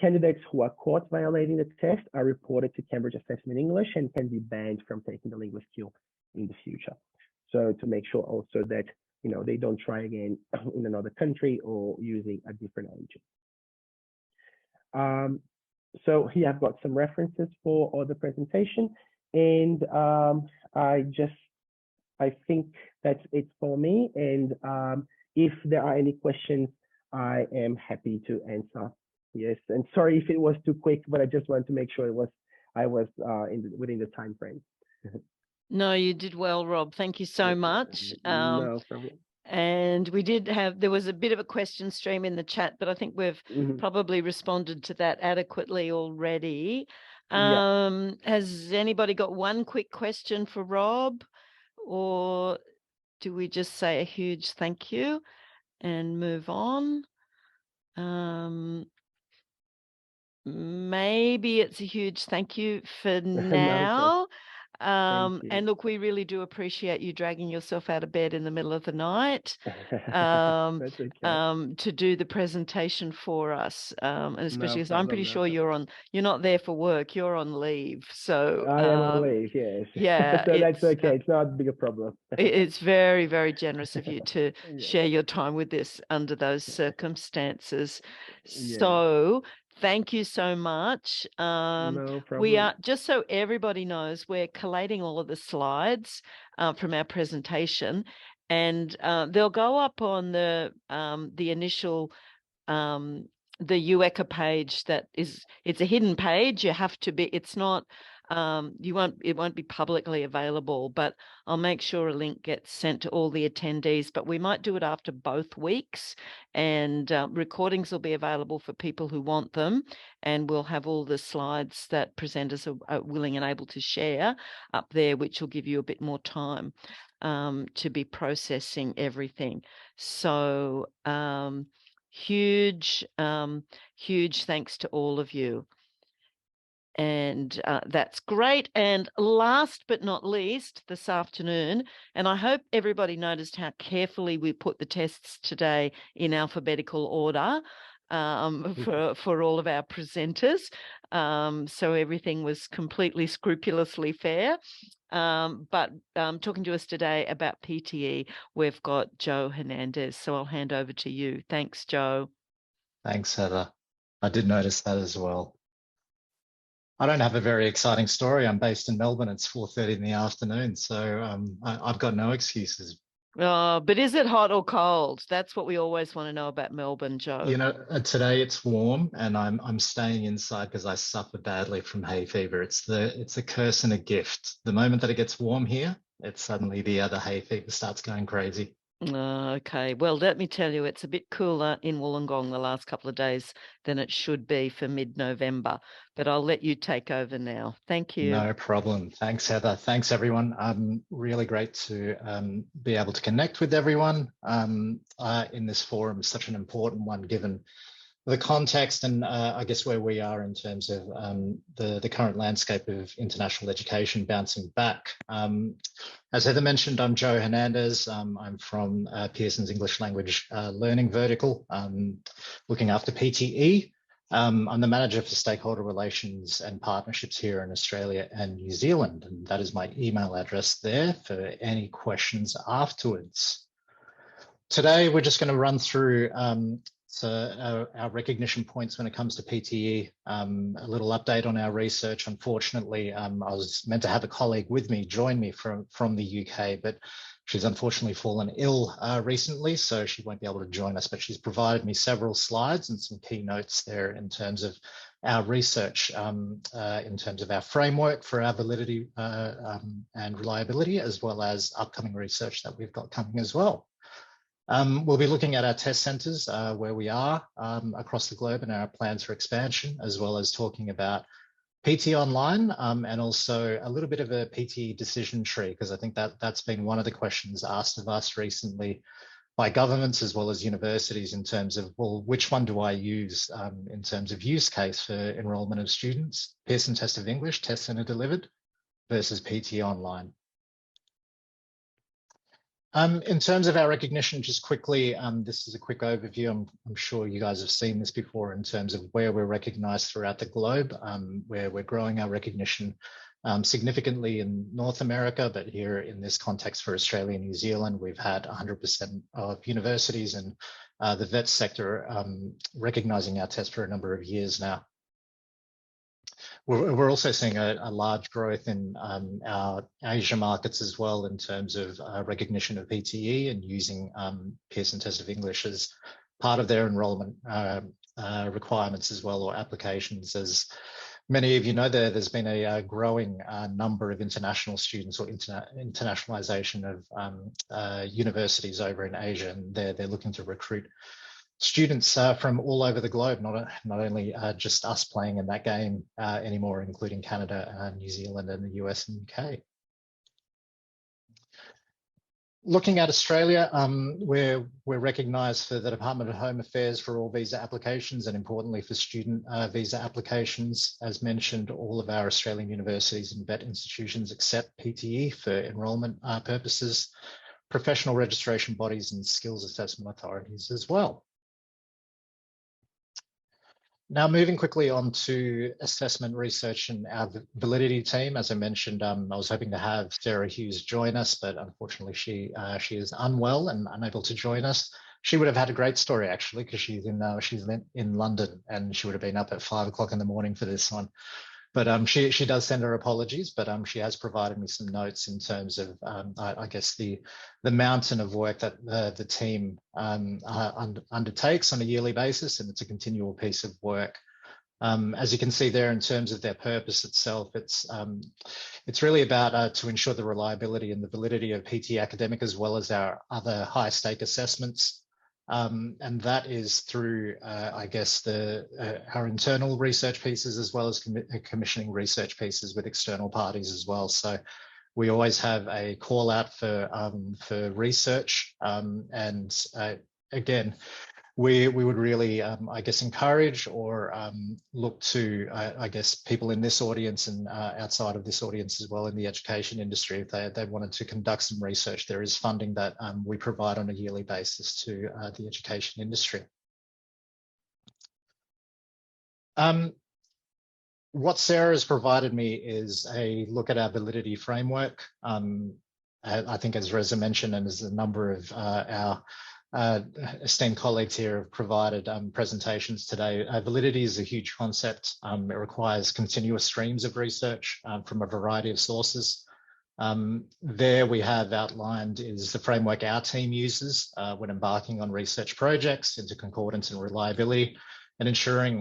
Candidates who are caught violating the test are reported to Cambridge Assessment English and can be banned from taking the linguist skill in the future. So to make sure also that they don't try again in another country or using a different agent. So here I've got some references for the presentation, and I think that's it for me. And if there are any questions, I am happy to answer. Yes, and sorry if it was too quick, but I just wanted to make sure I was within the time frame. No, you did well, Rob. Thank you so much. No problem. And there was a bit of a question stream in the chat, but I think we've probably responded to that adequately already. Has anybody got one quick question for Rob, or do we just say a huge thank you and move on? Maybe it's a huge thank you for now. And look, we really do appreciate you dragging yourself out of bed in the middle of the night to do the presentation for us, and especially because I'm pretty sure you're not there for work, you're on leave. So I am on leave, yes. Yeah, so that's okay. It's not a big problem. It's very, very generous of you to share your time with this under those circumstances. So thank you so much. No problem. We are, just so everybody knows, we're collating all of the slides from our presentation, and they'll go up on the initial the Ueca page. It's a hidden page. You have to be, it's not, it won't be publicly available, but I'll make sure a link gets sent to all the attendees. But we might do it after both weeks, and recordings will be available for people who want them, and we'll have all the slides that presenters are willing and able to share up there, which will give you a bit more time to be processing everything. So huge, huge thanks to all of you. And that's great. And last but not least, this afternoon, and I hope everybody noticed how carefully we put the tests today in alphabetical order for all of our presenters. So everything was completely scrupulously fair. But talking to us today about PTE, we've got Joe Hernandez. So I'll hand over to you. Thanks, Joe. Thanks, Heather. I did notice that as well. I don't have a very exciting story. I'm based in Melbourne. It's 4:30 in the afternoon, so I've got no excuses. But is it hot or cold? That's what we always want to know about Melbourne, Joe. You know, today it's warm, and I'm staying inside because I suffer badly from hay fever. It's a curse and a gift. The moment that it gets warm here, it's suddenly the hay fever starts going crazy. Okay, well, let me tell you, it's a bit cooler in Wollongong the last couple of days than it should be for mid-November, but I'll let you take over now. Thank you. No problem. Thanks, Heather. Thanks, everyone. Really great to be able to connect with everyone in this forum. It's such an important one given the context and I guess where we are in terms of the current landscape of international education bouncing back. As Heather mentioned, I'm Joe Hernandez. I'm from Pearson's English Language Learning vertical, looking after PTE. I'm the manager for stakeholder relations and partnerships here in Australia and New Zealand, and that is my email address there for any questions afterwards. Today, we're just going to run through our recognition points when it comes to PTE, a little update on our research. Unfortunately, I was meant to have a colleague with me join me from the UK, but she's unfortunately fallen ill recently, so she won't be able to join us, but she's provided me several slides and some key notes there in terms of our research, in terms of our framework for our validity and reliability, as well as upcoming research that we've got coming as well. We'll be looking at our test centres where we are across the globe and our plans for expansion, as well as talking about PT Online and also a little bit of a PT decision tree, because I think that's been one of the questions asked of us recently by governments as well as universities in terms of, well, which one do I use in terms of use case for enrolment of students? Pearson Test of English, Test Centre delivered versus PT Online. In terms of our recognition, just quickly, this is a quick overview. I'm sure you guys have seen this before in terms of where we're recognized throughout the globe, where we're growing our recognition significantly in North America, but here in this context for Australia and New Zealand, we've had 100% of universities and the vet sector recognizing our test for a number of years now. We're also seeing a large growth in our Asia markets as well in terms of recognition of PTE and using Pearson Test of English as part of their enrolment requirements as well, or applications. As many of you know, there's been a growing number of international students or internationalization of universities over in Asia, and they're looking to recruit students from all over the globe, not only just us playing in that game anymore, including Canada, New Zealand, and the US and UK. Looking at Australia, we're recognised for the Department of Home Affairs for all visa applications, and importantly for student visa applications. As mentioned, all of our Australian universities and vet institutions accept PTE for enrolment purposes, professional registration bodies and skills assessment authorities as well. Now, moving quickly on to assessment research and our validity team. As I mentioned, I was hoping to have Sarah Hughes join us, but unfortunately she is unwell and unable to join us. She would have had a great story actually, because she's in London and she would have been up at 5 o'clock in the morning for this one. But she does send her apologies, but she has provided me some notes in terms of, I guess, the mountain of work that the team undertakes on a yearly basis, and it's a continual piece of work. As you can see there, in terms of their purpose itself, it's really about to ensure the reliability and the validity of PT academic as well as our other high stake assessments. And that is through, I guess, our internal research pieces as well as commissioning research pieces with external parties as well. So we always have a call out for research. And again, we would really, I guess, encourage or look to, I guess, people in this audience and outside of this audience as well in the education industry, if they wanted to conduct some research, there is funding that we provide on a yearly basis to the education industry. What Sarah has provided me is a look at our validity framework. I think, as Reza mentioned, and as a number of our esteemed colleagues here have provided presentations today, validity is a huge concept. It requires continuous streams of research from a variety of sources. There we have outlined is the framework our team uses when embarking on research projects into concordance and reliability, and ensuring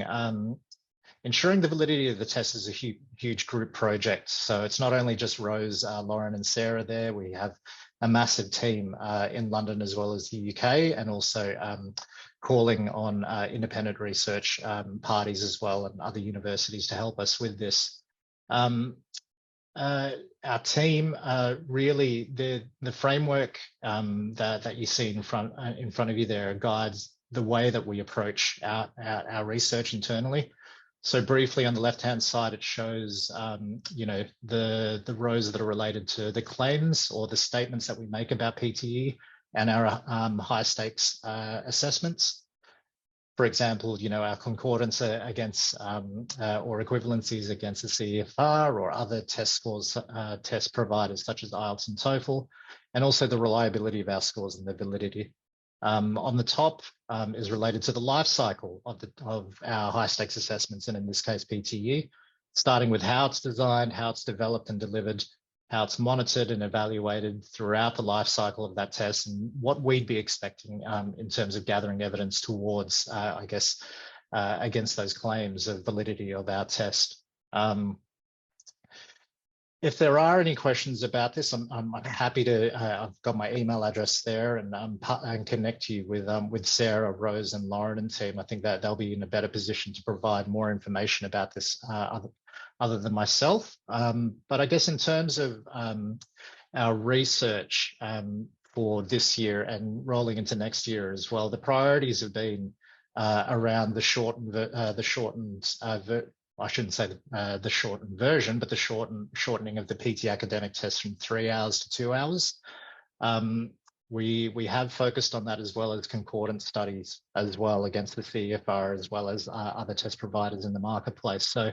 the validity of the test is a huge group project. So it's not only just Rose, Lauren and Sarah there. We have a massive team in London as well as the UK, and also calling on independent research parties as well and other universities to help us with this. Our team really, the framework that you see in front of you there guides the way that we approach our research internally. So briefly on the left-hand side, it shows, the rows that are related to the claims or the statements that we make about PTE and our high stakes assessments. For example, our concordance against or equivalencies against the CEFR or other test scores, test providers such as IELTS and TOEFL, and also the reliability of our scores and the validity. On the top is related to the life cycle of our high stakes assessments, and in this case, PTE, starting with how it's designed, how it's developed and delivered, how it's monitored and evaluated throughout the life cycle of that test, and what we'd be expecting in terms of gathering evidence towards, against those claims of validity of our test. If there are any questions about this, I'm happy to. I've got my email address there, and connect you with Sarah, Rose, and Lauren and team. I think that they'll be in a better position to provide more information about this other than myself. But I guess in terms of our research for this year and rolling into next year as well, the priorities have been around the I shouldn't say the shortened version, but the shortening of the PT academic test from 3 hours to 2 hours. We have focused on that, as well as concordance studies as well against the CEFR, as well as other test providers in the marketplace. So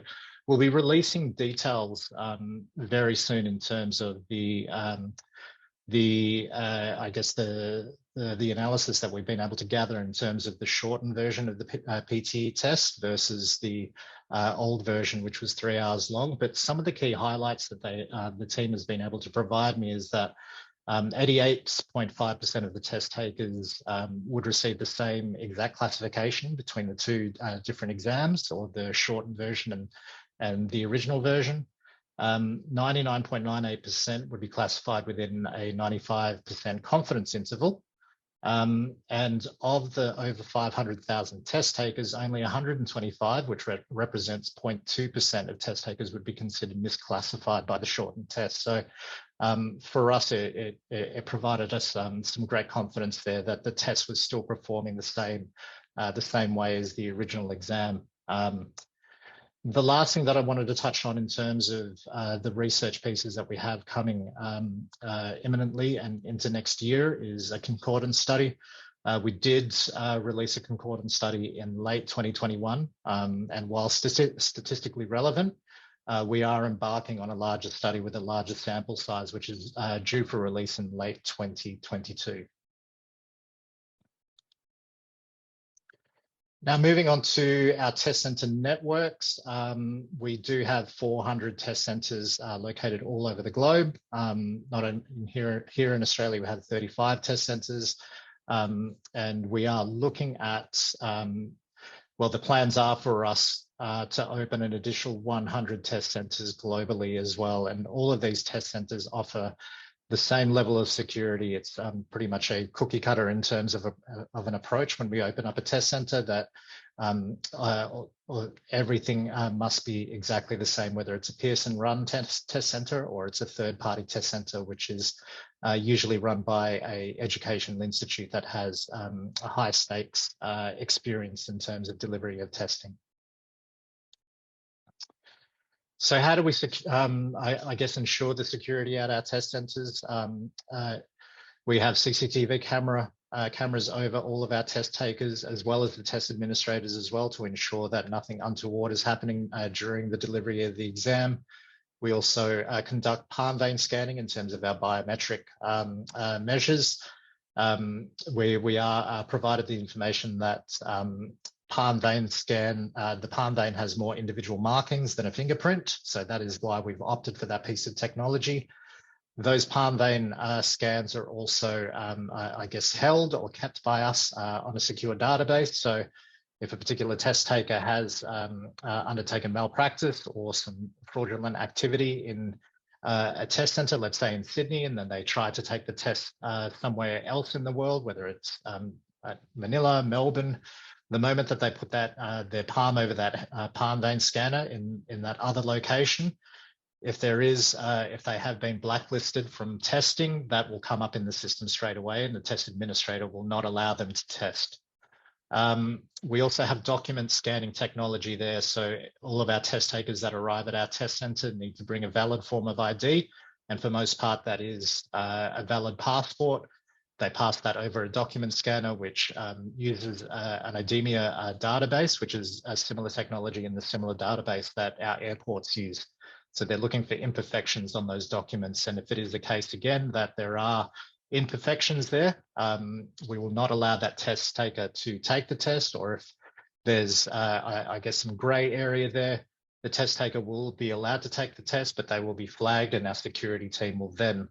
we'll be releasing details very soon in terms of the analysis that we've been able to gather in terms of the shortened version of the PTE test versus the old version, which was 3 hours long. But some of the key highlights that the team has been able to provide me is that 88.5% of the test takers would receive the same exact classification between the two different exams, or the shortened version and the original version. 99.98% would be classified within a 95% confidence interval. And of the over 500,000 test takers, only 125, which represents 0.2% of test takers, would be considered misclassified by the shortened test. So for us, it provided us some great confidence there that the test was still performing the same way as the original exam. The last thing that I wanted to touch on in terms of the research pieces that we have coming imminently and into next year is a concordance study. We did release a concordance study in late 2021, and while statistically relevant, we are embarking on a larger study with a larger sample size, which is due for release in late 2022. Now, moving on to our test centre networks, we do have 400 test centres located all over the globe. Not in here in Australia, we have 35 test centres, and we are looking at, the plans are for us to open an additional 100 test centres globally as well. And all of these test centres offer the same level of security. It's pretty much a cookie cutter in terms of an approach when we open up a test center, that everything must be exactly the same, whether it's a Pearson run test center or it's a third-party test center, which is usually run by a educational institute that has a high stakes experience in terms of delivery of testing. So how do we, I guess, ensure the security at our test centers? We have CCTV cameras over all of our test takers, as well as the test administrators as well, to ensure that nothing untoward is happening during the delivery of the exam. We also conduct palm vein scanning in terms of our biometric measures. We are provided the information that palm vein scan, the palm vein has more individual markings than a fingerprint. So that is why we've opted for that piece of technology. Those palm vein scans are also, I guess, held or kept by us on a secure database. So if a particular test taker has undertaken malpractice or some fraudulent activity in a test center, let's say in Sydney, and then they try to take the test somewhere else in the world, whether it's at Manila, Melbourne, the moment that they put that their palm over that palm vein scanner in that other location, if they have been blacklisted from testing, that will come up in the system straight away, and the test administrator will not allow them to test. We also have document scanning technology there. So all of our test takers that arrive at our test center need to bring a valid form of ID. And for most part, that is a valid passport. They pass that over a document scanner, which uses an IDEMIA database, which is a similar technology in the similar database that our airports use. So they're looking for imperfections on those documents. And if it is the case, again, that there are imperfections there, we will not allow that test taker to take the test, or if there's, I guess, some gray area there, the test taker will be allowed to take the test, but they will be flagged, and our security team will then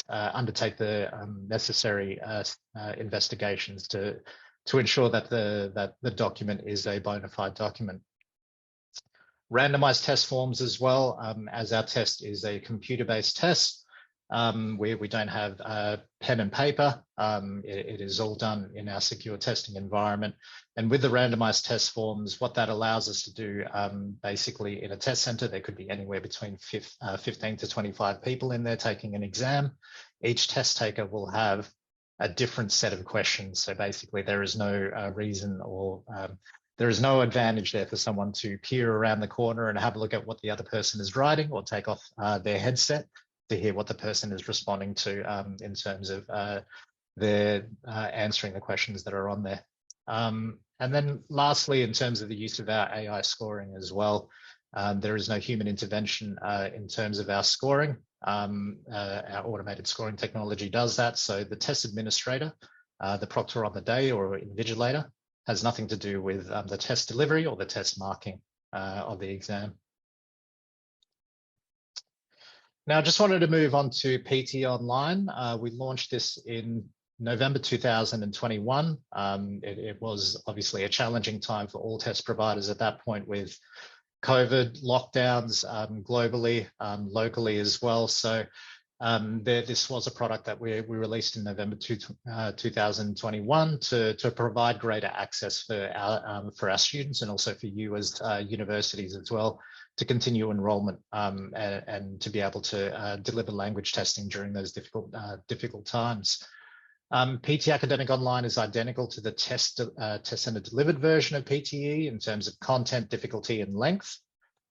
undertake the necessary investigations to ensure that the document is a bona fide document. Randomized test forms as well, as our test is a computer-based test. We don't have pen and paper. It is all done in our secure testing environment. And with the randomized test forms, what that allows us to do, basically in a test center, there could be anywhere between 15 to 25 people in there taking an exam. Each test taker will have a different set of questions. So basically there is no reason or there is no advantage there for someone to peer around the corner and have a look at what the other person is writing, or take off their headset to hear what the person is responding to in terms of their answering the questions that are on there. And then lastly, in terms of the use of our AI scoring as well, there is no human intervention in terms of our scoring. Our automated scoring technology does that. So the test administrator, the proctor on the day or invigilator, has nothing to do with the test delivery or the test marking of the exam. Now, I just wanted to move on to PT Online. We launched this in November 2021. It was obviously a challenging time for all test providers at that point, with COVID lockdowns globally, locally as well. So this was a product that we released in November 2021 to provide greater access for our students, and also for you as universities as well, to continue enrollment and to be able to deliver language testing during those difficult times. PT Academic Online is identical to the test center delivered version of PTE in terms of content, difficulty, and length.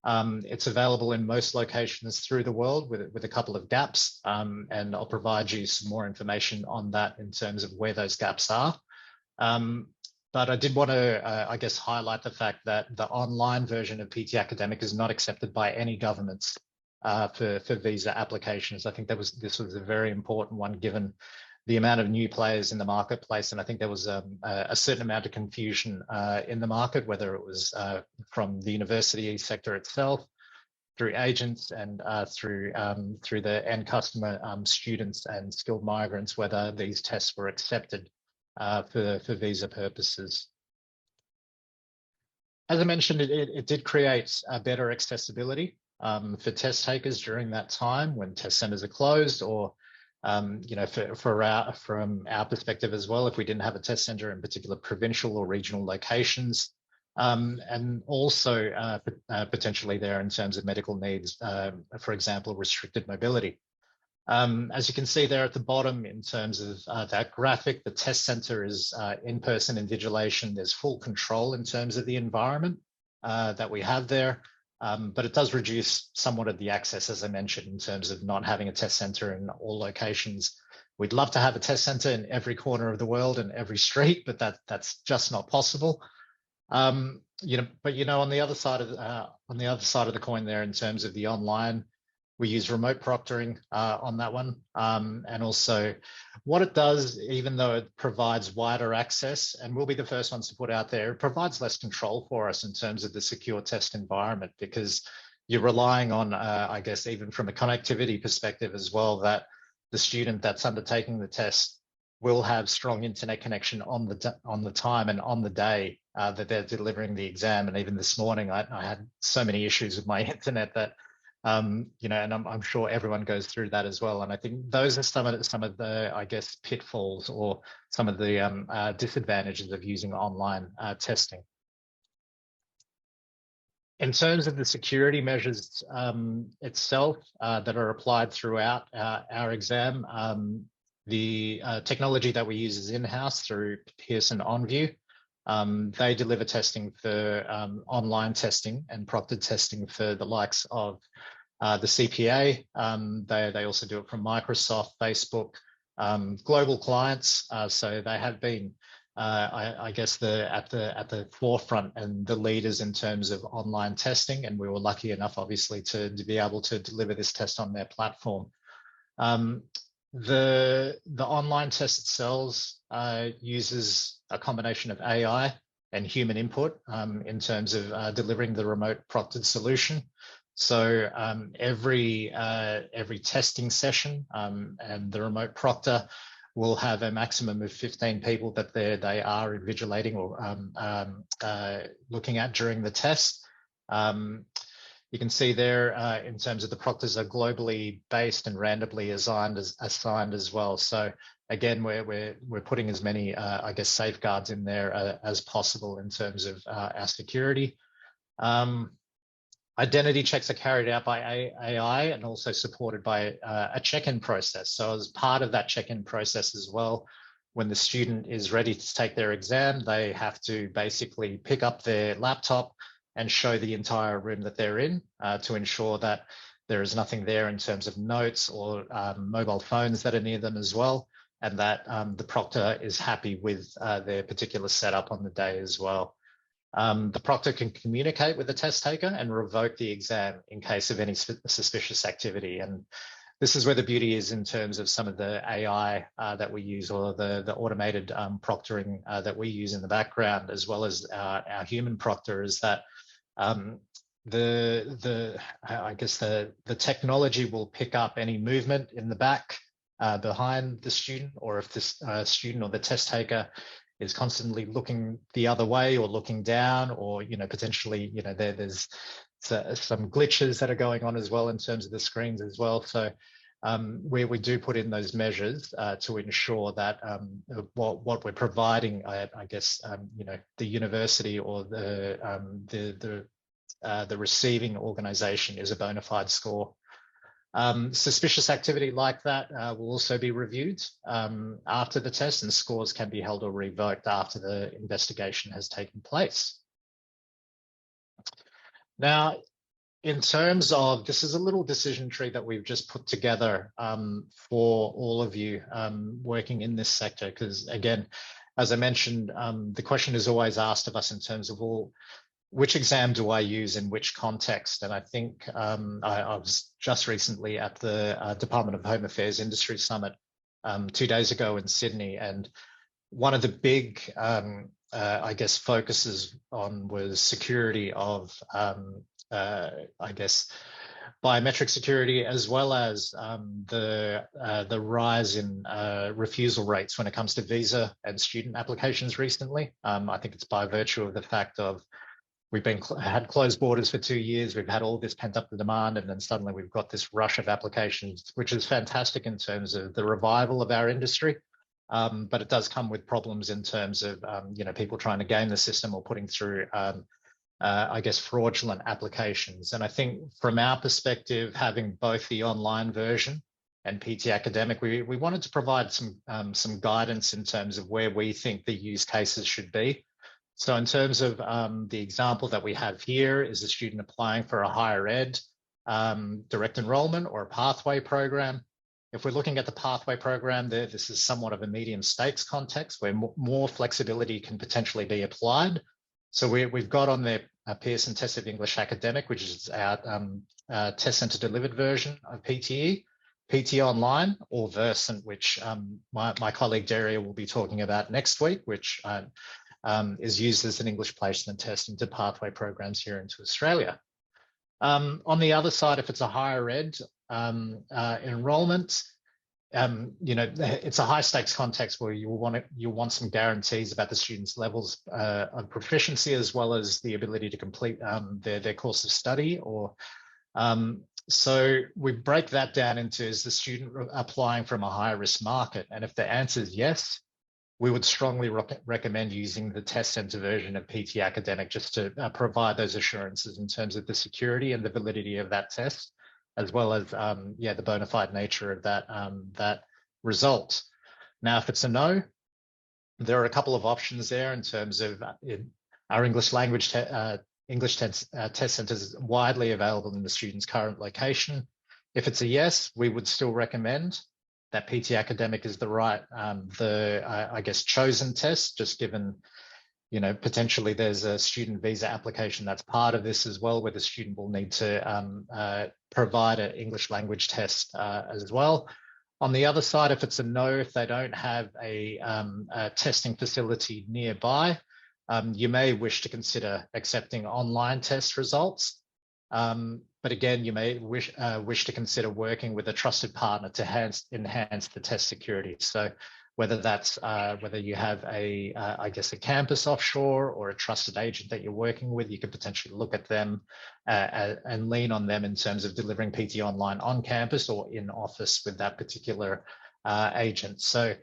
It's available in most locations through the world with a couple of gaps, and I'll provide you some more information on that in terms of where those gaps are. But I did want to, I guess, highlight the fact that the online version of PT Academic is not accepted by any governments for visa applications. I think this was a very important one, given the amount of new players in the marketplace. And I think there was a certain amount of confusion in the market, whether it was from the university sector itself, through agents, and through the end customer, students and skilled migrants, whether these tests were accepted for visa purposes. As I mentioned, it did create better accessibility. for test takers during that time when test centers are closed, or from our perspective as well, if we didn't have a test center in particular provincial or regional locations, and also potentially there in terms of medical needs, for example, restricted mobility. As you can see there at the bottom, in terms of that graphic, the test center is in-person invigilation. There's full control in terms of the environment that we have there, but it does reduce somewhat of the access, as I mentioned, in terms of not having a test center in all locations. We'd love to have a test center in every corner of the world and every street, but that's just not possible. On the other side of the coin there, in terms of the online, we use remote proctoring on that one. And also what it does, even though it provides wider access, and we'll be the first ones to put out there, it provides less control for us in terms of the secure test environment, because you're relying on, I guess, even from a connectivity perspective as well, that the student that's undertaking the test will have strong internet connection on the time and on the day that they're delivering the exam. And even this morning, I had so many issues with my internet that, and I'm sure everyone goes through that as well. And I think those are some of the, I guess, pitfalls or some of the disadvantages of using online testing. In terms of the security measures itself that are applied throughout our exam, the technology that we use is in-house through Pearson OnView. They deliver testing for online testing and proctored testing for the likes of the CPA. They also do it from Microsoft, Facebook, global clients. So they have been, I guess, at the forefront and the leaders in terms of online testing. And we were lucky enough, obviously, to be able to deliver this test on their platform. The online test itself uses a combination of AI and human input in terms of delivering the remote proctored solution. So every testing session and the remote proctor will have a maximum of 15 people that they are invigilating or looking at during the test. You can see there in terms of the proctors are globally based and randomly assigned as well. So again, we're putting as many, I guess, safeguards in there as possible in terms of our security. Identity checks are carried out by AI and also supported by a check-in process. So as part of that check-in process as well, when the student is ready to take their exam, they have to basically pick up their laptop and show the entire room that they're in to ensure that there is nothing there in terms of notes or mobile phones that are near them as well, and that the proctor is happy with their particular setup on the day as well. The proctor can communicate with the test taker and revoke the exam in case of any suspicious activity. And this is where the beauty is in terms of some of the AI that we use, or the automated proctoring that we use in the background, as well as our human proctor, is that I guess the technology will pick up any movement in the back behind the student, or if this student or the test taker is constantly looking the other way or looking down, or potentially there's some glitches that are going on as well in terms of the screens as well. So we do put in those measures to ensure that what we're providing, I guess, the university or the receiving organization is a bona fide score. Suspicious activity like that will also be reviewed after the test, and scores can be held or revoked after the investigation has taken place. Now, in terms of, this is a little decision tree that we've just put together for all of you working in this sector, because again, as I mentioned, the question is always asked of us in terms of, well, which exam do I use in which context? And I think I was just recently at the Department of Home Affairs Industry Summit 2 days ago in Sydney, and one of the big, I guess, focuses on was security of, I guess, biometric security, as well as the rise in refusal rates when it comes to visa and student applications recently. I think it's by virtue of the fact of we've had closed borders for 2 years. We've had all this pent up demand, and then suddenly we've got this rush of applications, which is fantastic in terms of the revival of our industry. But it does come with problems in terms of people trying to game the system or putting through I guess fraudulent applications. And I think from our perspective, having both the online version and PT Academic, we wanted to provide some guidance in terms of where we think the use cases should be. So in terms of the example that we have here is a student applying for a higher ed direct enrollment or a pathway program. If we're looking at the pathway program, this is somewhat of a medium stakes context where more flexibility can potentially be applied. So we've got on there a Pearson Tested English Academic, which is our test center delivered version of PTE, PT Online, or Versant, which my colleague Daria will be talking about next week, which is used as an English placement test into pathway programs here into Australia. On the other side, if it's a higher ed enrollment, it's a high stakes context where you want some guarantees about the students' levels of proficiency as well as the ability to complete their course of study. So we break that down into, is the student applying from a higher risk market? And if the answer is yes, we would strongly recommend using the test center version of PT Academic just to provide those assurances in terms of the security and the validity of that test, as well as the bona fide nature of that result. Now, if it's a no, there are a couple of options there in terms of our English language test centers widely available in the student's current location. If it's a yes, we would still recommend that PT Academic is the right, I guess, chosen test, just given, potentially there's a student visa application that's part of this as well, where the student will need to provide an English language test as well. On the other side, if it's a no, if they don't have a testing facility nearby, you may wish to consider accepting online test results. But again, you may wish to consider working with a trusted partner to enhance the test security. So whether that's whether you have I guess a campus offshore or a trusted agent that you're working with, you could potentially look at them and lean on them in terms of delivering PT Online on campus or in office with that particular agent. So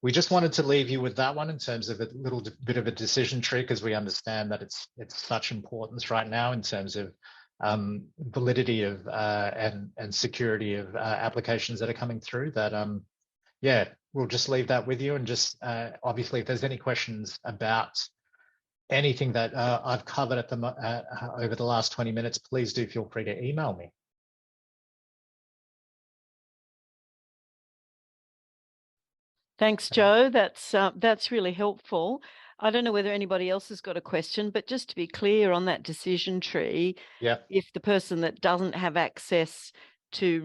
we just wanted to leave you with that one in terms of a little bit of a decision tree, because we understand that it's such importance right now in terms of validity of and security of applications that are coming through. That we'll just leave that with you, and just obviously if there's any questions about anything that I've covered over the last 20 minutes, please do feel free to email me. Thanks, Joe. That's really helpful. I don't know whether anybody else has got a question, but just to be clear on that decision tree, if the person that doesn't have access to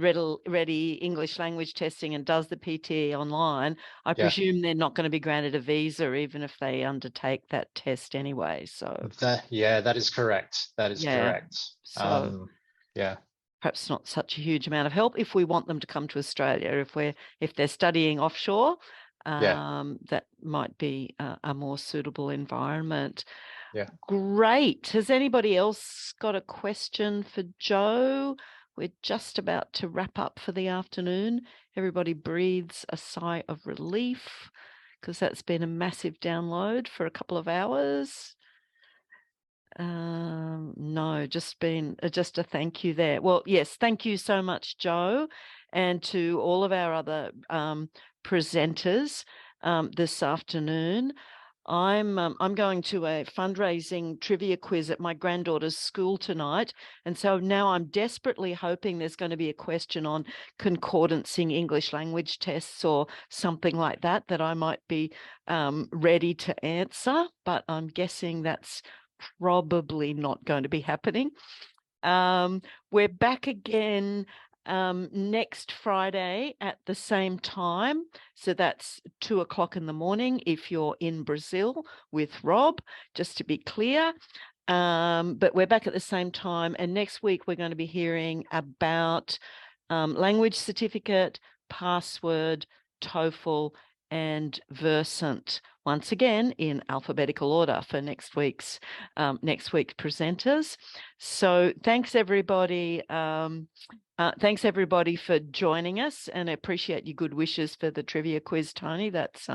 ready English language testing and does the PT online, I presume they're not going to be granted a visa even if they undertake that test anyway. So that is correct. That is correct. So perhaps not such a huge amount of help if we want them to come to Australia. If they're studying offshore, that might be a more suitable environment. Great. Has anybody else got a question for Joe? We're just about to wrap up for the afternoon. Everybody breathes a sigh of relief because that's been a massive download for a couple of hours. No, just a thank you there. Well, yes, thank you so much, Joe, and to all of our other presenters this afternoon. I'm going to a fundraising trivia quiz at my granddaughter's school tonight, and so now I'm desperately hoping there's going to be a question on concordancing English language tests or something like that I might be ready to answer, but I'm guessing that's probably not going to be happening. We're back again next Friday at the same time. So that's 2:00 in the morning if you're in Brazil with Rob, just to be clear. But we're back at the same time. And next week, we're going to be hearing about language certificate, password, TOEFL, and Versant, once again in alphabetical order for next week's presenters. So thanks everybody. Thanks everybody for joining us, and I appreciate your good wishes for the trivia quiz, Tony. That's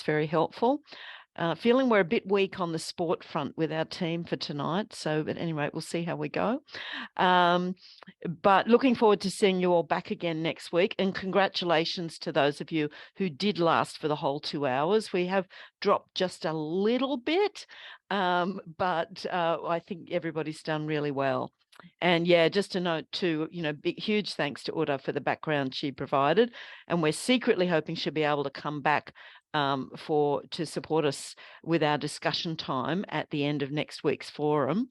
very helpful. Feeling we're a bit weak on the sport front with our team for tonight. So, but anyway, we'll see how we go. But looking forward to seeing you all back again next week. And congratulations to those of you who did last for the whole 2 hours. We have dropped just a little bit, but I think everybody's done really well. And yeah, just a note too, huge thanks to Uta for the background she provided. And we're secretly hoping she'll be able to come back to support us with our discussion time at the end of next week's forum,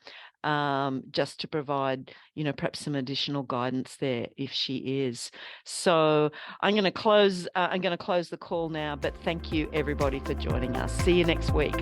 just to provide, perhaps some additional guidance there if she is. So I'm going to close the call now, but thank you everybody for joining us. See you next week.